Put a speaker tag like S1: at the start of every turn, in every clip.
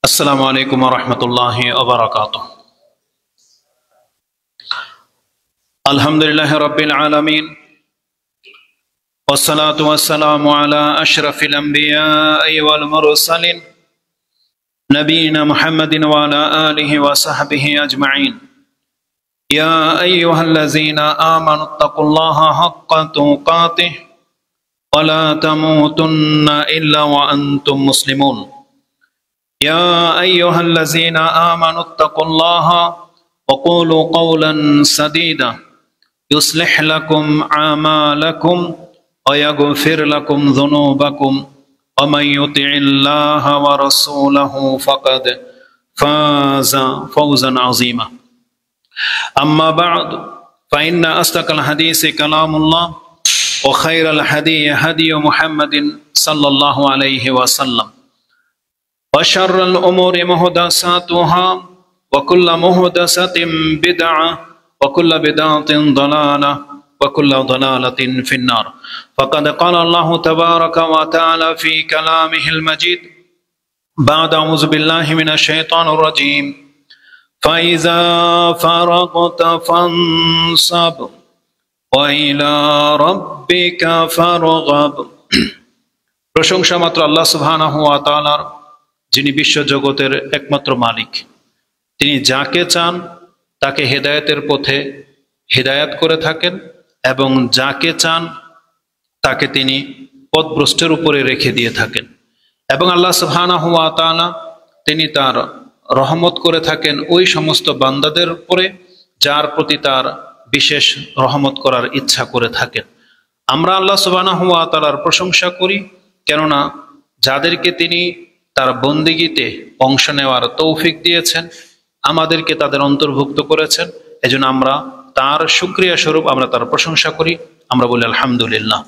S1: আসসালামু আলাইকুম ওয়া রাহমাতুল্লাহি ওয়া বারাকাতুহু। আলহামদুলিল্লাহি রাব্বিল আলামিন ওয়াসসালাতু ওয়াসসালামু আলা আশরাফিল আমবিয়াই ওয়াল মুরসালিন নবিয়িনা মুহাম্মাদিন ওয়া আলা আলিহি ওয়া সাহবিহি আজমাইন। ইয়া আইয়ুহাল্লাযীনা আমানুত্তাকুল্লাহা হাক্কা তুকাতিহি ওয়া লা তামুতুন্না ইল্লা ওয়া আনতুম মুসলিমুন। يا أيها الذين آمنوا اتقوا الله وقولوا قولا سديدا يصلح لكم أعمالكم ويغفر لكم ذنوبكم ومن يطع الله ورسوله فقد فاز فوزا عظيما. أما بعد فإن أصدق الحديث كلام الله وخير الهدي هدي محمد صلى الله عليه وسلم وشر الأمور محدثاتها وكل محدثة بدعة وكل بدعة ضلالة وكل ضلالة في النار. فقد قال الله تبارك وتعالى في كلامه المجيد بعد أعوذ بالله من الشيطان الرجيم فإذا فرغت فانصب وإلى ربك فارغب. প্রশংসা মাত্র আল্লাহ সুবহানাহু ওয়া তাআলার, যিনি বিশ্ব জগতের একমাত্র মালিক। তিনি যাকে চান তাকে হেদায়েতের পথে হেদায়েত করে থাকেন এবং যাকে চান তাকে তিনি পথভ্রষ্টের উপরে রেখে দিয়ে থাকেন। এবং আল্লাহ সুবহানাহু ওয়া তাআলা তিনি তার রহমত করে থাকেন ওই সমস্ত বান্দাদের উপরে যার প্রতি তার বিশেষ রহমত করার ইচ্ছা করে থাকেন। আমরা আল্লাহ সুবহানাহু ওয়া তাআলার প্রশংসা করি, কেননা যাদেরকে তিনি তার বন্দিগিতে অংশ নেওয়ার তৌফিক দিয়েছেন, আমাদেরকে তাদের অন্তর্ভুক্ত করেছেন। এজন্য আমরা তার শুকরিয়া স্বরূপ আমরা তার প্রশংসা করি, আমরা বলি আলহামদুলিল্লাহ।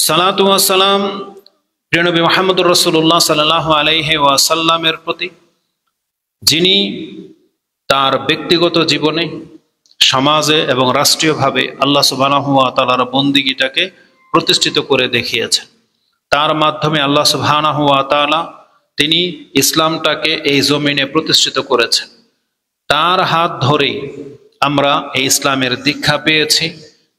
S1: সালাতু ওয়াস সালাম প্রিয় নবী মুহাম্মদুর রাসূলুল্লাহ সাল্লাল্লাহু আলাইহি ওয়াসাল্লামের প্রতি, যিনি তার ব্যক্তিগত জীবনে, সমাজে এবং রাষ্ট্রীয়ভাবে আল্লাহ সুবহানাহু ওয়া তাআলার বন্দিগিটাকে প্রতিষ্ঠিত করে দেখিয়েছেন। তার মাধ্যমে আল্লাহ সুবহানাহু ওয়া তাআলা তিনি ইসলামটাকে এই জমিনে প্রতিষ্ঠিত করেছেন। তার হাত ধরেই আমরা এই ইসলামের দীক্ষা পেয়েছি,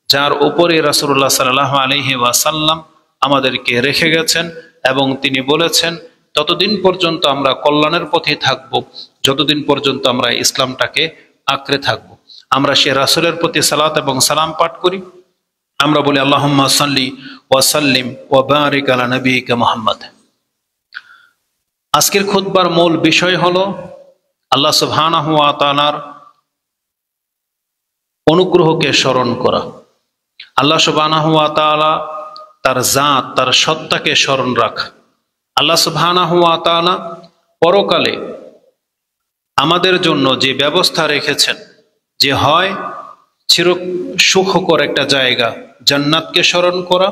S1: যার উপরে রাসূলুল্লাহ সাল্লাল্লাহু আলাইহি ওয়াসাল্লাম আমাদেরকে রেখে গেছেন এবং তিনি বলেছেন ততদিন পর্যন্ত আমরা কল্যাণের পথে থাকব যতদিন পর্যন্ত আমরা ইসলামটাকে আঁকড়ে থাকব। আমরা সে রাসূলের প্রতি সালাত এবং সালাম পাঠ করি, আমরা বলি আল্লাহুম্মা সাল্লি ওয়া সাল্লিম ওয়া বারিক আলা নবিয়িকা মুহাম্মদ। আজকের খুতবার মূল বিষয় হলো আল্লাহ সুবহানাহু ওয়া তাআলার অনুগ্রহকে স্মরণ করা। আল্লাহ সুবহানাহু ওয়া তাআলা তার জাত, তার সত্তাকে স্মরণ রাখা। আল্লাহ সুবহানাহু ওয়া তাআলা পরকালে আমাদের জন্য যে ব্যবস্থা রেখেছেন, যে হয় চির সুখকর একটা জায়গা জান্নাতকে স্মরণ করা,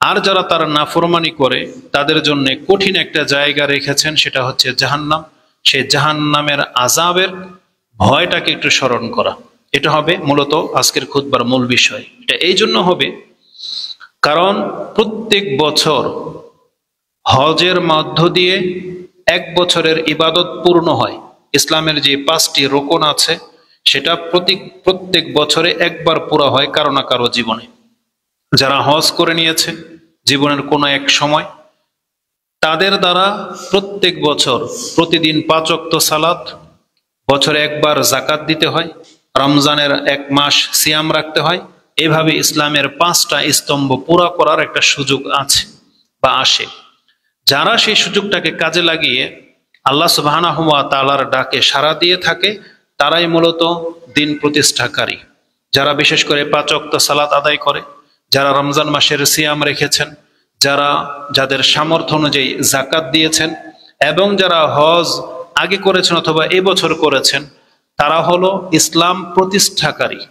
S1: আর যারা তার নাফরমানি করে তাদের জন্য কঠিন একটা জায়গা রেখেছেন, সেটা হচ্ছে জাহান্নাম। সেই জাহান্নামের আযাবের ভয়টাকে একটু স্মরণ করা, এটা হবে মূলত আজকের খুতবার মূল বিষয়। এটা এই জন্য হবে কারণ প্রত্যেক বছর হজের মধ্য দিয়ে এক বছরের ইবাদত পূর্ণ হয়। ইসলামের যে 5টি রোকন আছে সেটা প্রত্যেক বছরে একবার পুরা হয় কারো না কারো জীবনে। যারা হজ করে নিয়েছে জীবনের কোনো এক সময়, তাদের দ্বারা প্রত্যেক বছর প্রতিদিন 5 ওয়াক্ত সালাত, বছরে একবার যাকাত দিতে হয়, রমজানের 1 মাস সিয়াম রাখতে হয়। এভাবে ইসলামের 5টা স্তম্ভ পুরা করার একটা সুযোগ আছে বা আসে। যারা সেই সুযোগটাকে কাজে লাগিয়ে আল্লাহ সুবহানাহু ওয়া তাআলার ডাকে সাড়া দিয়ে থাকে, তারাই মূলত দিন প্রতিষ্ঠাকারী। যারা বিশেষ করে 5 ওয়াক্ত সালাত আদায় করে, যারা রমজান মাসের সিয়াম রেখেছেন, যাদের সামর্থ্য অনুযায়ী যাকাত দিয়েছেন এবং যারা হজ আগে করেছেন অথবা এই বছর করেছেন, তারা হলো ইসলাম প্রতিষ্ঠাকারী।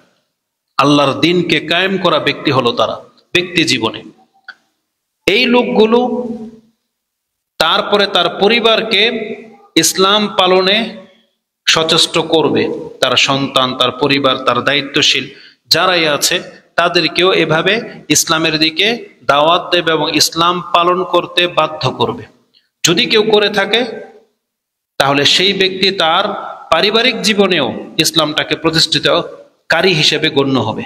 S1: আল্লাহর দ্বীনকে কায়েম করা ব্যক্তি হলো তারা ব্যক্তি জীবনে। এই লোকগুলো তারপরে তার পরিবারকে ইসলাম পালনে সচেষ্ট করবে। তার সন্তান, তার পরিবার, তার দায়িত্বশীল যারাই আছে তাদেরকেও এভাবে ইসলামের দিকে দাওয়াত দেবে এবং ইসলাম পালন করতে বাধ্য করবে। যদি কেউ করে থাকে তাহলে সেই ব্যক্তি তার পারিবারিক জীবনেও ইসলামটাকে প্রতিষ্ঠিতকারী হিসেবে গণ্য হবে।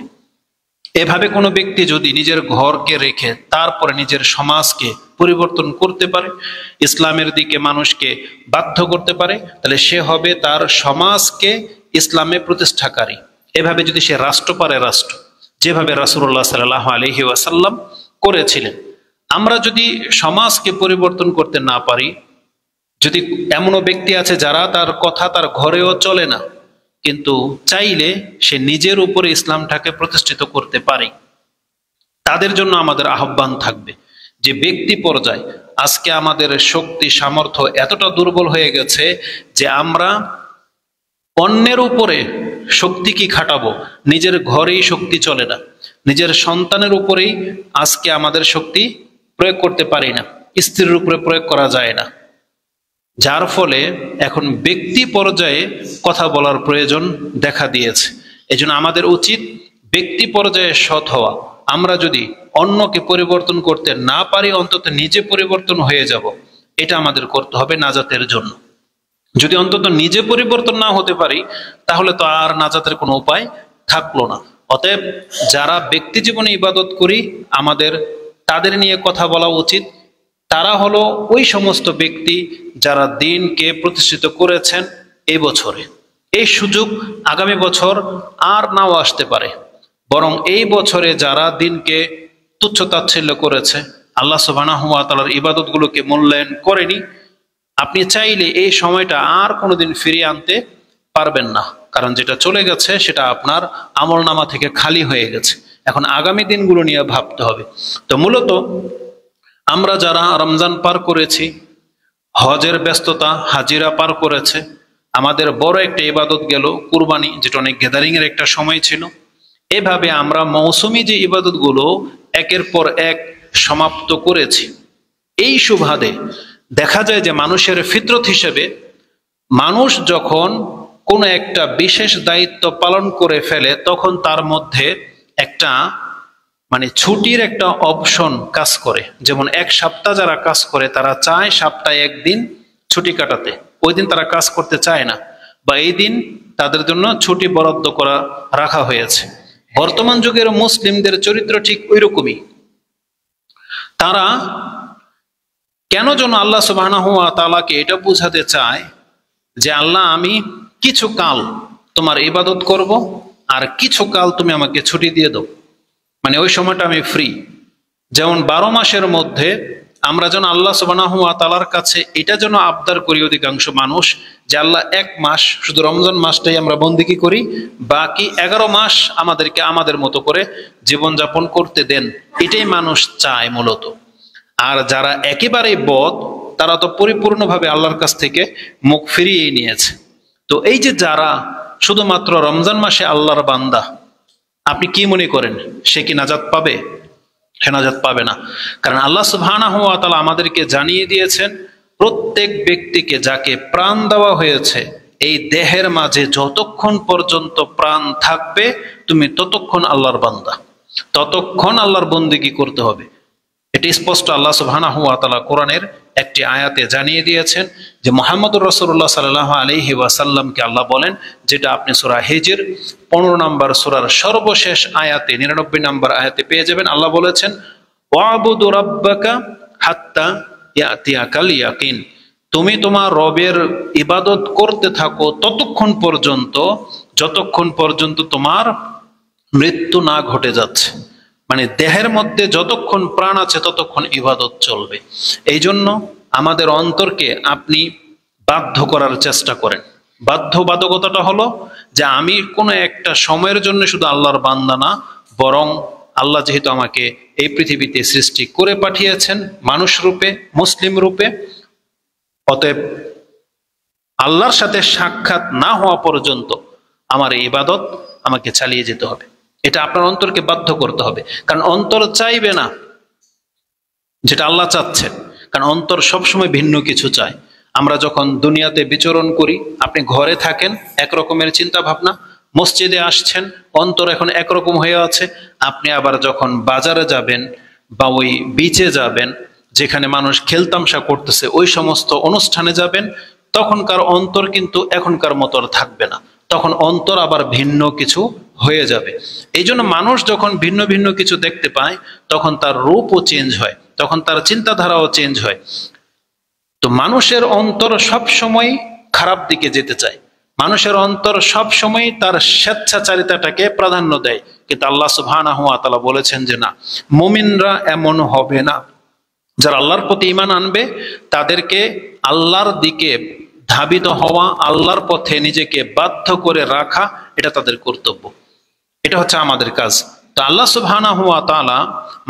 S1: এভাবে কোনো ব্যক্তি যদি নিজের ঘরকে রেখে তারপরে নিজের সমাজকে পরিবর্তন করতে পারে, ইসলামের দিকে মানুষকে বাধ্য করতে পারে, তাহলে সে হবে তার সমাজকে ইসলামে প্রতিষ্ঠাকারী। এভাবে যদি সে রাষ্ট্র পারে রাষ্ট্র, যেভাবে রাসূলুল্লাহ সাল্লাল্লাহু আলাইহি ওয়াসাল্লাম করেছিলেন। আমরা যদি সমাজকে পরিবর্তন করতে না পারি, যদি এমনও ব্যক্তি আছে যারা তার কথা তার ঘরেও চলে না, কিন্তু চাইলে সে নিজের উপরে ইসলামটাকে প্রতিষ্ঠিত করতে পারে, তাদের জন্য আমাদের আহ্বান থাকবে যে ব্যক্তি পর্যায়ে আজকে আমাদের শক্তি সামর্থ্য এতটা দুর্বল হয়ে গেছে যে আমরা অন্যের উপরে শক্তি কি খাটাবো, নিজের ঘরেই শক্তি চলে না, নিজের সন্তানের উপরেই আজকে আমাদের শক্তি প্রয়োগ করতে পারি না, স্ত্রীর উপরে প্রয়োগ করা যায় না। যার ফলে এখন ব্যক্তি পর্যায়ে কথা বলার প্রয়োজন দেখা দিয়েছে। এজন্য আমাদের উচিত ব্যক্তি পর্যায়ে সৎ হওয়া। আমরা যদি অন্যকে পরিবর্তন করতে না পারি, অন্তত নিজে পরিবর্তন হয়ে যাব, এটা আমাদের করতে হবে নাজাতের জন্য। যদি অন্তত নিজে পরিবর্তন না হতে পারি, তাহলে তো আর নাজাতের কোনো উপায় থাকলো না। অতএব যারা ব্যক্তি জীবনে ইবাদত করি, আমাদের তাদের নিয়ে কথা বলা উচিত। তারা হলো ওই সমস্ত ব্যক্তি যারা দিনকে প্রতিষ্ঠিত করেছেন এই বছরে। এই সুযোগ আগামী বছর আর নাও আসতে পারে, বরং এই বছরে যারা দিনকে তুচ্ছ তাচ্ছিল্য করেছে, আল্লাহ সুবহানাহু ওয়া তাআলার ইবাদতগুলোকে মূল্যায়ন করেনি, আপনি চাইলে এই সময়টা আর কোনোদিন ফিরিয়ে আনতে পারবেন না। কারণ যেটা চলে গেছে সেটা আপনার আমলনামা থেকে খালি হয়ে গেছে। এখন আগামী দিনগুলো নিয়ে ভাবতে হবে। তো মূলত আমরা যারা রমজান পার করেছি, হজের ব্যস্ততা, হাজিরা পার করেছে, আমাদের বড় একটা ইবাদত গেল কুরবানি, যেটা অনেক গ্যাদারিং এর একটা সময় ছিল। এভাবে আমরা মৌসুমী যে ইবাদতগুলো একের পর এক সমাপ্ত করেছি। এই সুবাদে দেখা যায় যে মানুষের ফিতরত হিসেবে মানুষ যখন কোনো একটা বিশেষ দায়িত্ব পালন করে ফেলে, তখন তার মধ্যে একটা ছুটির একটা অপশন কাজ করে। যেমন এক সপ্তাহ যারা কাজ করে তারা চায় সপ্তাহে একদিন ছুটি কাটাতে, ওই দিন তারা কাজ করতে চায় না, বা এই দিন তাদের জন্য ছুটি বরাদ্দ করা রাখা হয়েছে। বর্তমান যুগের মুসলিমদের চরিত্র ঠিক ওই রকমই। তারা কেন যেন আল্লাহ সুবহানাহু ওয়া তাআলাকে এটা বোঝাতে চায় যে আল্লাহ, আমি কিছু কাল তোমার ইবাদত করব, আর কিছু কাল তুমি আমাকে ছুটি দিয়ে দাও, ওই সময়টা আমি ফ্রি। যেমন 12 মাসের মধ্যে আমরা যেন আল্লাহ সুবহানাহু ওয়া তাআলার কাছে এটা যেন আবদার করি অধিকাংশ মানুষ, যে আল্লাহ 1 মাস শুধু রমজান মাসটাই আমরা বন্দেগী করি, বাকি 11 মাস আমাদেরকে আমাদের মতো করে জীবনযাপন করতে দেন। এটাই মানুষ চায় মূলত। আর যারা একেবারেই বদ, তারা তো পরিপূর্ণভাবে আল্লাহর কাছ থেকে মুখ ফিরিয়ে নিয়েছে। তো এই যে যারা শুধুমাত্র রমজান মাসে আল্লাহর বান্দা, আপনি কি মনে করেন সে কি নাজাত পাবে? সে নাজাত পাবে না। কারণ আল্লাহ সুবহানাহু ওয়া তাআলা আমাদেরকে জানিয়ে দিয়েছেন, প্রত্যেক ব্যক্তিকে যাকে প্রাণ দেওয়া হয়েছে, এই দেহের মাঝে যতক্ষণ পর্যন্ত প্রাণ থাকবে তুমি ততক্ষণ আল্লাহর বান্দা, ততক্ষণ আল্লাহর বন্দেগী করতে হবে। এটি স্পষ্ট আল্লাহ সুবহানাহু ওয়া তাআলা কোরআনের একটি আয়াতে জানিয়ে দিয়েছেন যে মুহাম্মদুর রাসূলুল্লাহ সাল্লাল্লাহু আলাইহি ওয়াসাল্লামকে আল্লাহ বলেন, যেটা আপনি সূরা হিজর 15 নম্বর সূরার সর্বশেষ আয়াতে 99 নম্বর আয়াতে পেয়ে যাবেন। আল্লাহ বলেছেন, ওয়াবুদু রাব্বাকা হাত্তা ইয়াতিয়াকাল ইয়াকিন, তুমি তোমার রবের ইবাদত করতে থাকো ততক্ষণ পর্যন্ত যতক্ষণ পর্যন্ত তোমার মৃত্যু না ঘটে যাচ্ছে। দেহের মধ্যে যতক্ষণ প্রাণ আছে ততক্ষণ ইবাদত চলবে। এই জন্য আমাদের অন্তরকে আপনি বাধ্য করার চেষ্টা করেন। বাধ্যবাধকতাটা হলো যে আমি কোনো একটা সময়ের জন্য শুধু আল্লাহর বান্দা না, বরং আল্লাহ যেহেতু আমাকে এই পৃথিবীতে সৃষ্টি করে পাঠিয়েছেন মানুষ রূপে, মুসলিম রূপে, অতএব আল্লাহর সাথে সাক্ষাৎ না হওয়া পর্যন্ত আমার এই ইবাদত আমাকে চালিয়ে যেতে হবে। এটা আপনার অন্তরকে বাধ্য করতে হবে। কারণ অন্তর চাইবে না যেটা আল্লাহ চাচ্ছেন, কারণ অন্তর সবসময় ভিন্ন কিছু চায়। আমরা যখন দুনিয়াতে বিচরণ করি, আপনি ঘরে থাকেন একরকমের চিন্তা ভাবনা, মসজিদে আসছেন অন্তর এখন একরকম হয়ে আছে, আপনি আবার যখন বাজারে যাবেন বা ওই বিচে যাবেন, যেখানে মানুষ খেলতামশা করতেছে ওই সমস্ত অনুষ্ঠানে যাবেন, তখনকার অন্তর কিন্তু এখনকার মতো আর থাকবে না, তখন অন্তর আবার ভিন্ন কিছু হয়ে যাবে। এই জন্য মানুষ যখন ভিন্ন ভিন্ন কিছু দেখতে পায় তখন তার রূপও চেঞ্জ হয়, তখন তার চিন্তাধারাও চেঞ্জ হয়। তো মানুষের অন্তর সব সময় খারাপ দিকে যেতে চায়, মানুষের অন্তর সব সময় তার স্বেচ্ছাচারিতাটাকে প্রাধান্য দেয়। কিন্তু আল্লাহ সুবহানাহু ওয়া তাআলা বলেছেন যে না, মুমিনরা এমন হবে না। যারা আল্লাহর প্রতি ঈমান আনবে তাদেরকে আল্লাহর দিকে ধাবিত হওয়া, আল্লাহর পথে নিজেকে বাধ্য করে রাখা, এটা তাদের কর্তব্য, এটা হচ্ছে আমাদের কাজ। তো আল্লাহ সুবহানাহু ওয়া তাআলা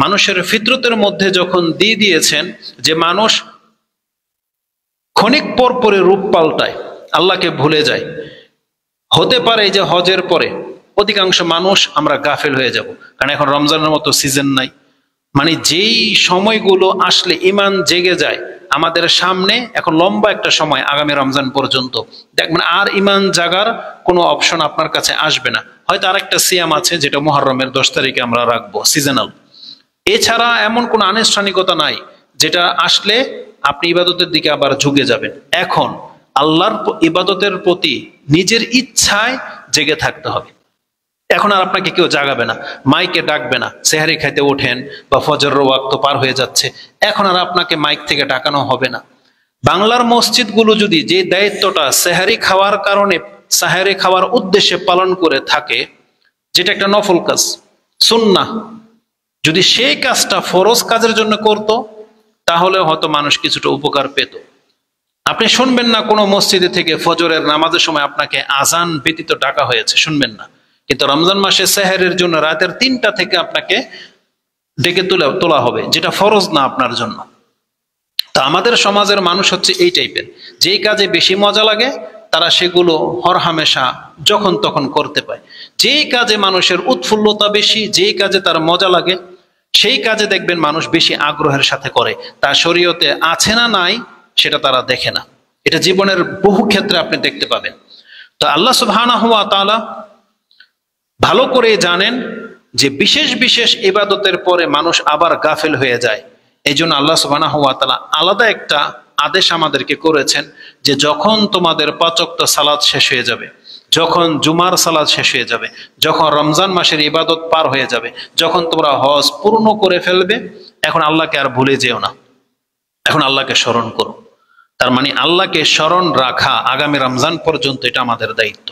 S1: মানুষের ফিতরতের মধ্যে যখন দিয়ে দিয়েছেন যে মানুষ ক্ষণিক পর পরে রূপ পাল্টায়, আল্লাহকে ভুলে যায়, হতে পারে যে হজের পরে অধিকাংশ মানুষ আমরা গাফেল হয়ে যাব, কারণ এখন রমজানের মতো সিজন নাই। মানে যেই সময়গুলো আসলে ইমান জেগে যায়, আমাদের সামনে এখন লম্বা একটা সময় আগামী রমজান পর্যন্ত দেখবেন আর ইমান জাগার কোনো অপশন আপনার কাছে আসবে না। হয়তো আরেকটা সিয়াম আছে যেটা মুহররমের 10 তারিখে আমরা রাখবো, সিজনাল। এছাড়া এমন কোনো আনুষ্ঠানিকতা নাই যেটা আসলে আপনি ইবাদতের দিকে আবার ঝুঁকে যাবেন। এখন আল্লাহর ইবাদতের প্রতি নিজের ইচ্ছায় জেগে থাকতে হবে। এখন আর আপনাকে কেউ জাগাবে না, মাইকে ডাকবে না, সেহারি খাইতে ওঠেন বা ফজরের ওয়াক্ত পার হয়ে যাচ্ছে, এখন আর আপনাকে মাইক থেকে ডাকানো হবে না। বাংলার মসজিদগুলো যদি যে দায়িত্বটা সেহারি খাওয়ার কারণে, সেহারি খাওয়ার উদ্দেশ্যে পালন করে থাকে, যেটা একটা নফল কাজ, সুন্নাহ, যদি সেই কাজটা ফরজ কাজের জন্য করত তাহলে হয়তো মানুষ কিছুটা উপকার পেত। আপনি শুনবেন না কোনো মসজিদে থেকে ফজরের নামাজের সময় আপনাকে আজান ব্যতীত ডাকা হয়েছে, শুনবেন না। কিন্তু রমজান মাসে সেহরের জন্য রাতের 3টা থেকে আপনাকে ডেকে তোলা হবে, যেটা ফরজ না আপনার জন্য। তা আমাদের সমাজের মানুষ হচ্ছে এই টাইপের, যেই কাজে বেশি মজা লাগে তারা সেগুলো হরহামেশা যখন তখন করতে পায়। যেই কাজে মানুষের উৎফুল্লতা বেশি, যেই কাজে তার মজা লাগে, সেই কাজে দেখবেন মানুষ বেশি আগ্রহের সাথে করে। তার শরীয়তে আছে না নাই সেটা তারা দেখে না। এটা জীবনের বহু ক্ষেত্রে আপনি দেখতে পাবেন। তো আল্লাহ সুবহানাহু ওয়া তাআলা ভালো করে জানেন যে বিশেষ বিশেষ ইবাদতের পরে মানুষ আবার গাফেল হয়ে যায়। এই জন্য আল্লাহ সুবহানাহু ওয়া তাআলা আলাদা একটা আদেশ আমাদেরকে করেছেন যে যখন তোমাদের 5 ওয়াক্ত সালাত শেষ হয়ে যাবে, যখন জুমার সালাত শেষ হয়ে যাবে, যখন রমজান মাসের ইবাদত পার হয়ে যাবে, যখন তোমরা হজ পূর্ণ করে ফেলবে, এখন আল্লাহকে আর ভুলে যেও না, এখন আল্লাহকে স্মরণ করো। তার মানে আল্লাহকে স্মরণ রাখা আগামী রমজান পর্যন্ত এটা আমাদের দায়িত্ব।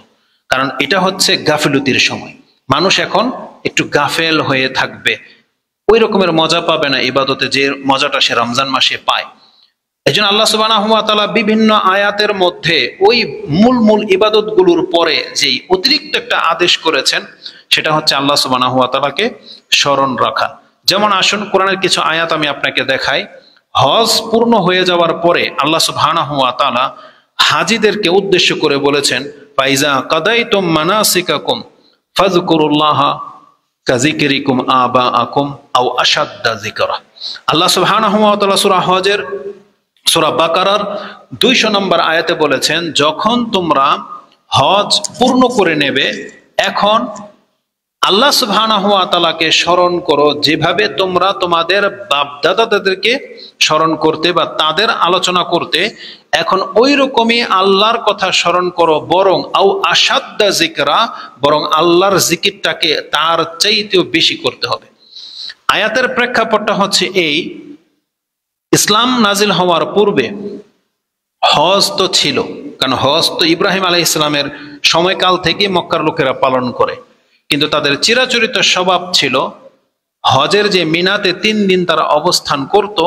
S1: কারণ এটা হচ্ছে গাফিলতির সময়, মানুষ এখন একটু গাফেল হয়ে থাকবে, ওই রকমের মজা পাবে না ইবাদতে যে মজাটা সে রমজান মাসে পায়। এই জন্য আল্লাহ সুবহানাহু ওয়া তাআলা বিভিন্ন আয়াতের মধ্যে ওই মূল মূল ইবাদতগুলোর পরে যেই অতিরিক্ত একটা আদেশ করেছেন, সেটা হচ্ছে আল্লাহ সুবহানাহু ওয়া তাআলাকে স্মরণ রাখা। যেমন আসুন কোরআনের কিছু আয়াত আমি আপনাকে দেখাই। হজ পূর্ণ হয়ে যাওয়ার পরে আল্লাহ সুবহানাহু ওয়া তাআলা হাজীদেরকে উদ্দেশ্য করে বলেছেন, ফাইজা কাদাইতুম মানাসিকাকুম ফাযকুরুল্লাহা কাযিকরিকুম আবাআকুম আও আশাদ্দা যিকরা। আল্লাহ সুবহানাহু ওয়া তাআলা সূরা হজের সূরা বাকারার 200 নম্বর আয়াতে বলেছেন, যখন তোমরা হজ পূর্ণ করে নেবে, এখন আল্লাহ সুবহানাহু ওয়া তাআলাকে স্মরণ করো যেভাবে তোমরা তোমাদের বাপ-দাদাদেরকে স্মরণ করতে বা তাদের আলোচনা করতে, এখন ওই রকমই আল্লাহর কথা স্মরণ করো, বরং আও আশাদ্দা যিকরা, বরং আল্লাহর জিকিরটাকে তার চাইতেও বেশি করতে হবে। আয়াতের প্রেক্ষাপটটা হচ্ছে এই, ইসলাম নাজিল হওয়ার পূর্বে হজ তো ছিল, কারণ হজ তো ইব্রাহিম আলাইহিস সালামের সময়কাল থেকে মক্কার লোকেরা পালন করে, কিন্তু তাদের চিরাচরিত স্বভাব ছিল হজের যে মিনাতে 3 দিন তারা অবস্থান করত,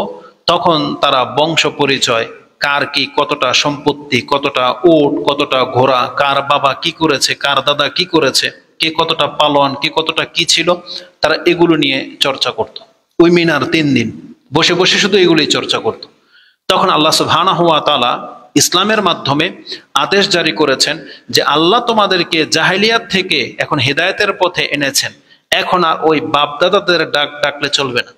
S1: তখন তারা বংশ পরিচয়, কার কি কতটা সম্পত্তি, কতটা উট, কতটা ঘোড়া, কার বাবা কি করেছে, কার দাদা কি করেছে, কে কতটা পালোয়ান, কে কতটা কি ছিল, তারা এগুলো নিয়ে চর্চা করত। ওই মিনার 3 দিন বসে বসে শুধু এগুলোই চর্চা করত। তখন আল্লাহ সুবহানাহু ওয়া তাআলা ইসলামের মাধ্যমে আদেশ জারি করেছেন যে আল্লাহ তোমাদেরকে জাহেলিয়াত থেকে এখন হিদায়াতের পথে এনেছেন, এখন আর ওই বাপদাদাদের ডাকলে চলবে না।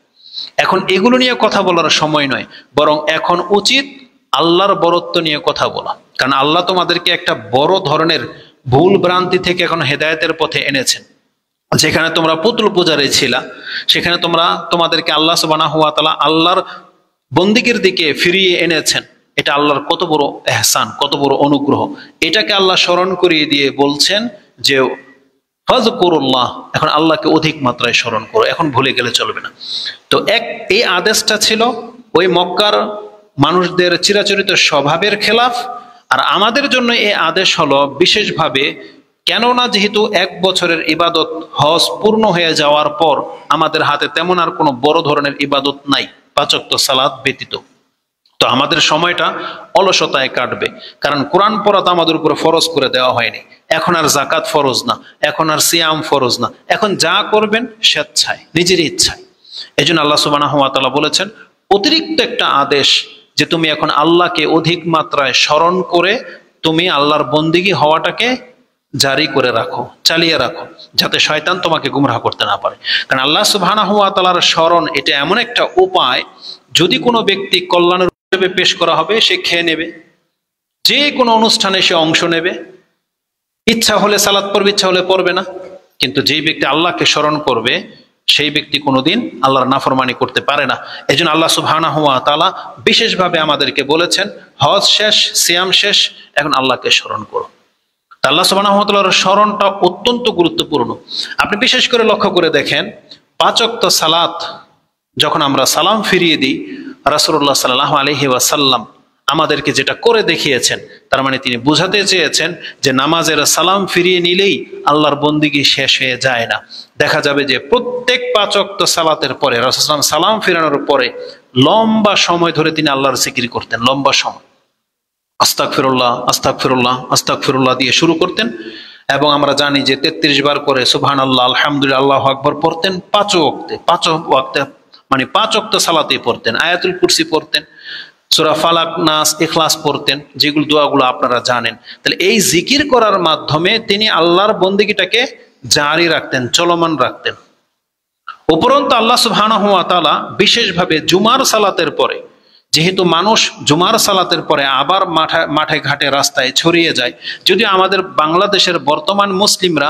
S1: এখন এগুলো নিয়ে কথা বলার সময় নয়, বরং এখন উচিত আল্লাহর বরত্ব নিয়ে কথা বলা। কারণ আল্লাহ তোমাদেরকে একটা বড় ধরনের ভুল ভ্রান্তি থেকে এখন হেদায়েতের পথে এনেছেন। যেখানে তোমরা পুতুল পূজারে ছিলা, সেখানে তোমাদেরকে আল্লাহ সুবহানাহু ওয়া তাআলা আল্লাহর বন্দিগির দিকে ফিরিয়ে এনেছেন, এটা আল্লাহর কত বড় এহসান, কত বড় অনুগ্রহ। এটাকে আল্লাহ স্মরণ করিয়ে দিয়ে বলছেন যে ফাযকুরুল্লাহ, এখন আল্লাহকে অধিক মাত্রায় স্মরণ করো, এখন ভুলে গেলে চলবে না। তো এই আদেশটা ছিল ওই মক্কার মানুষদের চিরাচরিত স্বভাবের খেলাফ। আর আমাদের জন্য এই আদেশ হলো বিশেষভাবে, কেননা যেহেতু 1 বছরের ইবাদত হজ পূর্ণ হয়ে যাওয়ার পর আমাদের হাতে তেমন আর কোনো বড় ধরনের ইবাদত নাই 5 ওয়াক্ত সালাত ব্যতীত। তো আমাদের সময়টা অলসতায় কাটবে, কারণ কোরআন পড়া তো আমাদের উপরে ফরজ করে দেওয়া হয়নি। এখন আর জাকাত ফরজ না, এখন আর সিয়াম ফরজ না, এখন যা করবেন স্বেচ্ছায়, নিজের ইচ্ছায়। এই জন্য আল্লাহ সুবহানাহু ওয়া তাআলা বলেছেন অতিরিক্ত একটা আদেশ যে তুমি এখন আল্লাহকে অধিক মাত্রায় স্মরণ করে তুমি আল্লাহর বন্দিগি হওয়াটাকে জারি করে রাখো, চালিয়ে রাখো, যাতে শয়তান তোমাকে গুমরাহ করতে না পারে। কারণ আল্লাহ সুবহানাহু ওয়া তাআলার স্মরণ এটা এমন একটা উপায়, যদি কোনো ব্যক্তি কল্যাণের হিসেবে পেশ করা হবে সে খেয়ে নেবে, যে কোনো অনুষ্ঠানে সে অংশ নেবে, ইচ্ছা হলে সালাত পড়বে, ইচ্ছা হলে পড়বে না। কিন্তু যেই ব্যক্তি আল্লাহকে স্মরণ করবে সেই ব্যক্তি কোনোদিন আল্লাহর নাফরমানি করতে পারে না। এই জন্য আল্লাহ সুবহানাহু ওয়া তাআলা বিশেষভাবে আমাদেরকে বলেছেন হজ শেষ, সিয়াম শেষ, এখন আল্লাহকে স্মরণ করো। আল্লাহ সুবহানাহু ওয়া তাআলার স্মরণটা অত্যন্ত গুরুত্বপূর্ণ। আপনি বিশেষ করে লক্ষ্য করে দেখেন 5 ওয়াক্ত সালাত যখন আমরা সালাম ফিরিয়ে দিই, রাসূলুল্লাহ সাল্লাল্লাহু আলাইহি ওয়াসাল্লাম আমাদেরকে যেটা করে দেখিয়েছেন, তার মানে তিনি বুঝাতে চেয়েছেন যে নামাজের সালাম ফিরিয়ে নিলেই আল্লাহর বন্দিগি শেষ হয়ে যায় না। দেখা যাবে যে প্রত্যেক 5 ওয়াক্ত সালাতের পরে রাসূলুল্লাহ সালাম ফিরানোর পরে লম্বা সময় ধরে তিনি আল্লাহর জিকির করতেন, লম্বা সময় আস্তাগফিরুল্লাহ আস্তাগফিরুল্লাহ আস্তাগফিরুল্লাহ দিয়ে শুরু করতেন। এবং আমরা জানি যে 33 বার করে সুবহানাল্লাহ আলহামদুলিল্লাহ আল্লাহু আকবার পড়তেন 5 ওয়াক্তে, 5 ওয়াক্তে মানে 5 ওয়াক্ত সালাতে পড়তেন, আয়াতুল কুরসি পড়তেন, সূরা ফালাক, নাস, ইখলাস পড়তেন, যেগুলো দোয়াগুলো আপনারা জানেন। তাহলে এই জিকির করার মাধ্যমে তিনি আল্লাহর বন্দেগীটাকে জারি রাখতেন, চলমান রাখতেন। উপরন্তু আল্লাহ সুবহানাহু ওয়া তাআলা বিশেষভাবে জুমার সালাতের পরে, যেহেতু মানুষ জুমার সালাতের পরে আবার মাঠে ঘাটে রাস্তায় ছড়িয়ে যায়, যদিও আমাদের বাংলাদেশের বর্তমান মুসলিমরা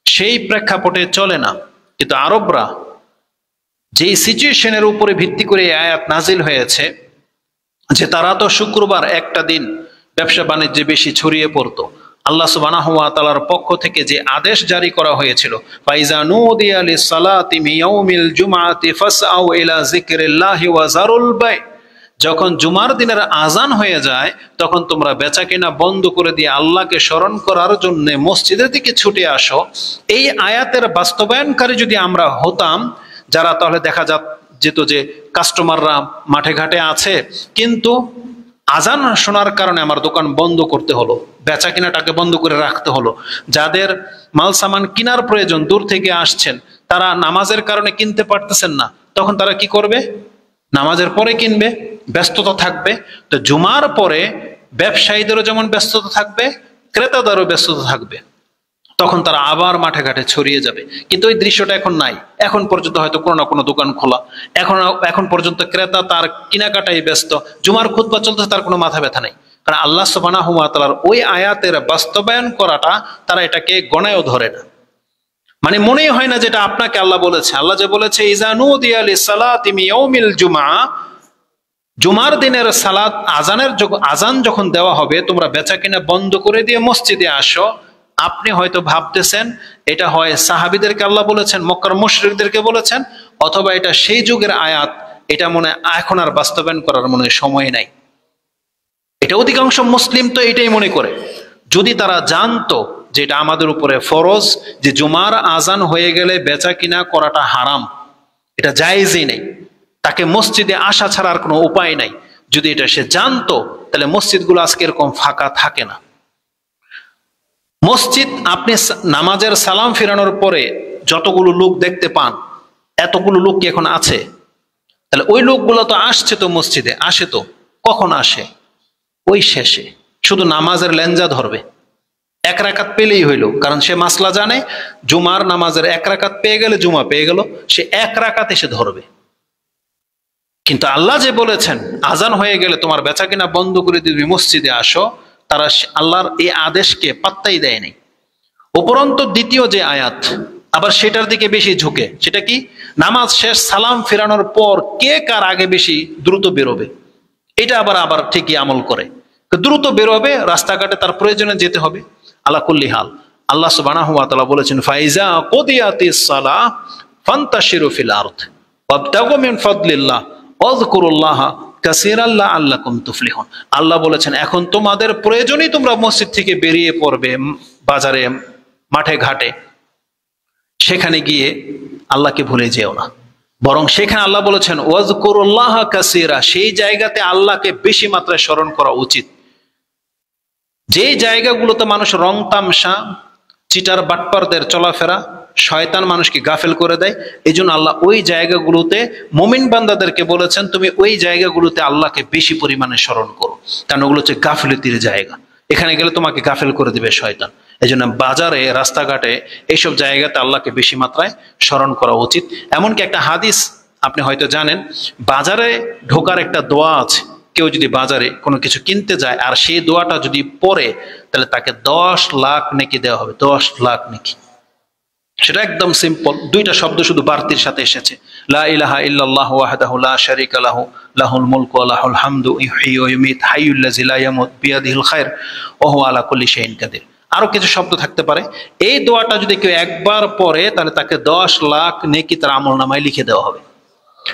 S1: সেই প্রেক্ষাপটে চলে না, কিন্তু আরবরা যেই সিচুয়েশনের উপরে ভিত্তি করে এই আয়াত নাজিল হয়েছে যে তারা তো শুক্রবার একটা দিন ব্যবসা বাণিজ্যে বেশি ছড়িয়ে পড়তো, আল্লাহ সুবহানাহু ওয়া তাআলার পক্ষ থেকে যে আদেশ জারি করা হয়েছিল ফাইজা নুদিয়া লিস-সালাতি মিন ইয়াউমিল জুমআতি ফাসআউ ইলা যিকরিল্লাহি ওয়া যারুল বাই, যখন জুমার দিনের আজান হয়ে যায় তখন তোমরা বেচাকেনা বন্ধ করে দিয়ে আল্লাহকে স্মরণ করার জন্য মসজিদের দিকে ছুটে আসো। এই আয়াতের বাস্তবায়নকারী যদি আমরা হতাম যারা, তাহলে দেখা যেত যে কাস্টমাররা মাঠে ঘাটে আছে, কিন্তু আজান শোনার কারণে আমার দোকান বন্ধ করতে হলো, বেচা কেনাটাকে বন্ধ করে রাখতে হলো। যাদের মাল সামান কেনার প্রয়োজন, দূর থেকে আসছেন, তারা নামাজের কারণে কিনতে পারতেছেন না, তখন তারা কি করবে? নামাজের পরে কিনবে, ব্যস্ততা থাকবে। তো জুমার পরে ব্যবসায়ীদেরও যেমন ব্যস্ততা থাকবে, ক্রেতাদেরও ব্যস্ততা থাকবে, তখন তারা আবার মাঠে ঘাটে ছড়িয়ে যাবে। কিন্তু ওই দৃশ্যটা এখন নাই। এখন পর্যন্ত হয়তো কোনো না কোনো দোকান খোলা, এখন পর্যন্ত ক্রেতা তার কেনাকাটাই ব্যস্ত, জুমার খুতবা চলতেছে, তার কোনো মাথা ব্যথা নেই। কারণ আল্লাহ সুবহানাহু ওয়া তাআলার ওই আয়াতের বাস্তবায়ন করাটা তারা এটাকে গণায়ও ধরে না, মানে মনেই হয় না যেটা আপনাকে আল্লাহ বলেছে। আল্লাহ যে বলেছে ইযা নুদিয়া লিস-সালাতি মিন ইয়াউমিল জুমআ, জুমার দিনের সালাত আজান যখন দেওয়া হবে তোমরা বেচাকেনা বন্ধ করে দিয়ে মসজিদে আসো। আপনি হয়তো ভাবতেছেন এটা হয় সাহাবীদেরকে আল্লাহ বলেছেন, মক্কার মুশরিকদেরকে বলেছেন, অথবা এটা সেই যুগের আয়াত, এটা মনে এখন আর বাস্তবায়ন করার মনে সময় নাই। এটা অধিকাংশ মুসলিম তো এটাই মনে করে। যদি তারা জানতো যে এটা আমাদের উপরে ফরজ, যে জুমার আজান হয়ে গেলে বেচা কিনা করাটা হারাম, এটা জায়েজই নেই, তাকে মসজিদে আসা ছাড়া আর কোনো উপায় নাই, যদি এটা সে জানতো তাহলে মসজিদগুলো আজকে এরকম ফাঁকা থাকে না। মসজিদ আপনি নামাজের সালাম ফিরানোর পরে যতগুলো লোক দেখতে পান, এতগুলো লোক কি এখন আছে? তাহলে ওই লোকগুলো তো আসছে, তো মসজিদে আসে, তো কখন আসে? ওই শেষে শুধু নামাজের লেঞ্জা ধরবে, 1 রাকাত পেলেই হইল, কারণ সে মাসলা জানে জুমার নামাজের 1 রাকাত পেয়ে গেলে জুমা পেয়ে গেল, সে 1 রাকাত এসে ধরবে। কিন্তু আল্লাহ যে বলেছেন আজান হয়ে গেলে তোমার বেচা কিনা বন্ধ করে দিবি, মসজিদে আসো, তারা আল্লাহর এই আদেশকে পাত্তাই দেয়নি। উপরন্তু দ্বিতীয় যে আয়াত আবার সেটার দিকে বেশি ঝুঁকে। সেটা কি? নামাজ শেষ সালাম ফেরানোর পর কে কার আগে বেশি দ্রুত বেরোবে, এটা আবার আবার ঠিকই আমল করে। দ্রুত বেরোবে, রাস্তাঘাটে তার প্রয়োজনে যেতে হবে। আলা কুল্লি হাল, আল্লাহ সুবহানাহু ওয়া তাআলা বলেছেন, ফাইজা কুদিয়াতিস সালাহ ফান্তাশিরু ফিল আরদ ওয়াবতাগু মিন ফাদলিল্লাহ ওয়াযকুরুল্লাহ কাসীরান লাআল্লাকুম তুফলিহুন। আল্লাহ বলেছেন, এখন তোমাদের প্রয়োজনই তোমরা মসজিদ থেকে বেরিয়ে পড়বে বাজারে, মাঠে ঘাটে, সেখানে গিয়ে আল্লাহকে ভুলে যেও না। বরং সেখানে আল্লাহ বলেছেন ওয়াজকুরুল্লাহ কাসীরা, সেই জায়গাতে আল্লাহকে বেশি মাত্রায় স্মরণ করা উচিত। যে জায়গাগুলোতে মানুষ রং তামসা, চিটার বাটপারদের চলাফেরা, শয়তান মানুষকে গাফেল করে দেয়, এই জন্য আল্লাহ ওই জায়গাগুলোতে মুমিন বান্দাদেরকে বলেছেন তুমি ওই জায়গাগুলোতে আল্লাহকে বেশি পরিমাণে স্মরণ করো, কারণ ওগুলো হচ্ছে গাফিলতির জায়গা। এখানে গেলে তোমাকে গাফেল করে দিবে শয়তান। এই জন্য বাজারে, রাস্তাঘাটে, এইসব জায়গাতে আল্লাহকে বেশি মাত্রায় স্মরণ করা উচিত। এমনকি একটা হাদিস আপনি হয়তো জানেন, বাজারে ঢোকার একটা দোয়া আছে। কেউ যদি বাজারে কোনো কিছু কিনতে যায় আর সেই দোয়াটা যদি পড়ে, তাহলে তাকে 10 লাখ নেকি দেওয়া হবে। 10 লাখ নেকি। সেটা একদম সিম্পল, দুইটা শব্দ শুধু বাড়তির সাথে এসেছে, লা ইলাহা ইল্লাল্লাহু ওয়াহদাহু লা শারীকা লাহু লাহুল মুলকু ওয়া লাহুল হামদু ইউহয়ি ওয়া ইউমীতু হাইয়ুল লাযী লা ইয়ামুত বিয়াদিহিল খায়র ওয়া হুয়া আলা কুল্লি শাইইন কাদির। আরো কিছু শব্দ থাকতে পারে। এই দোয়াটা যদি কেউ একবার পড়ে, তাহলে তাকে 10 লাখ নেকি তার আমলনামায় লিখে দেওয়া হবে।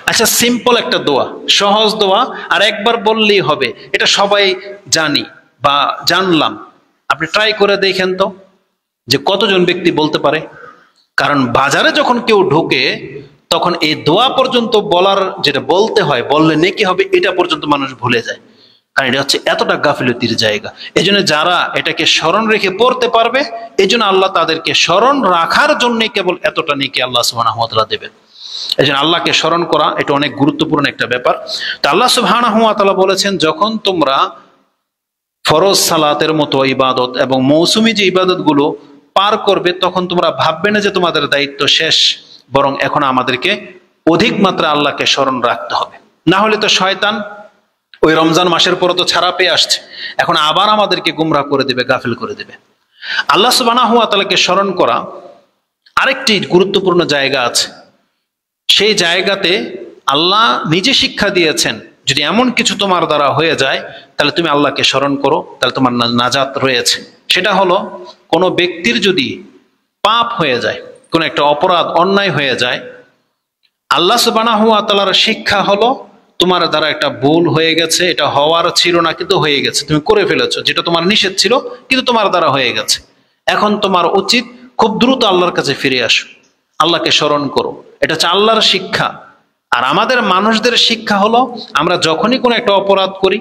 S1: আচ্ছা, সিম্পল একটা দোয়া, সহজ দোয়া, আর একবার বললেই হবে। এটা সবাই জানি বা জানলাম। আপনি ট্রাই করে দেখেন তো যে কতজন ব্যক্তি বলতে পারে। কারণ বাজারে যখন কেউ ঢোকে, তখন এই দোয়া পর্যন্ত বলার, যেটা বলতে হয়, বললে নেকি হবে, এটা পর্যন্ত মানুষ ভুলে যায়। কারণ এটা হচ্ছে এতটা গাফিলতির জায়গা। এই জন্য যারা এটাকে স্মরণ রেখে পড়তে পারবে, এই জন্য আল্লাহ তাদেরকে স্মরণ রাখার জন্য কেবল এতটা নেকি আল্লাহ সুবহানাহু ওয়া তাআলা দেবেন। এই জন্য আল্লাহকে স্মরণ করা এটা অনেক গুরুত্বপূর্ণ একটা ব্যাপার। তো আল্লাহ সুবহানাহু ওয়া তাআলা বলেছেন, যখন তোমরা ফরজ সালাতের মতো ইবাদত এবং মৌসুমী যে ইবাদত গুলো পার করবে, তখন তোমরা ভাববে না যে তোমাদের দায়িত্ব শেষ, বরং এখন আমাদেরকে অধিক মাত্রা আল্লাহকে স্মরণ রাখতে হবে। না হলে তো শয়তান ওই রমজান মাসের পর তো ছাড়া পেয়ে আসছে, এখন আবার আমাদেরকে গুমরাহ করে দিবে, গাফিল করে দিবে। আল্লাহ সুবহানাহু ওয়া তাআলাকে স্মরণ করা আরেকটি গুরুত্বপূর্ণ জায়গা আছে। সেই জায়গাতে আল্লাহ নিজে শিক্ষা দিয়েছেন, যদি এমন কিছু তোমার দ্বারা হয়ে যায়, তাহলে তুমি আল্লাহকে স্মরণ করো, তাহলে তোমার নাজাত রয়েছে। সেটা হলো, কোনো ব্যক্তির যদি পাপ হয়ে যায়, কোনো একটা অপরাধ, অন্যায় হয়ে যায়, আল্লাহ সুবহানাহু ওয়া তাআলার শিক্ষা হলো, তোমার দ্বারা একটা ভুল হয়ে গেছে, এটা হওয়ার ছিল না কিন্তু হয়ে গেছে, তুমি করে ফেলেছো, যেটা তোমার নিষেধ ছিল কিন্তু তোমার দ্বারা হয়ে গেছে। এখন তোমার উচিত খুব দ্রুত আল্লাহর কাছে ফিরে আসো, আল্লাহকে স্মরণ করো। এটা হচ্ছে আল্লাহর শিক্ষা। আর আমাদের মানুষদের শিক্ষা হলো, আমরা যখনই কোনো একটা অপরাধ করি,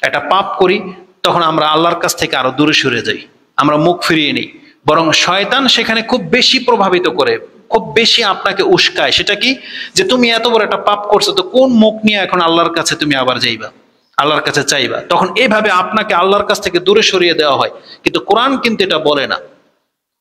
S1: একটা পাপ করি, তখন আমরা আল্লাহর কাছ থেকে আরো দূরে সরে যাই, আমরা মুখ ফিরিয়ে নিই। বরং শয়তান সেখানে খুব বেশি প্রভাবিত করে, খুব বেশি আপনাকে উস্কায়। সেটা কি? যে তুমি এত বড় একটা পাপ করছো, তো কোন মুখ নিয়ে এখন আল্লাহর কাছে তুমি আবার যাইবা, আল্লাহর কাছে চাইবা? তখন এইভাবে আপনাকে আল্লাহর কাছ থেকে দূরে সরিয়ে দেওয়া হয়। কিন্তু কোরআন কিন্তু এটা বলে না।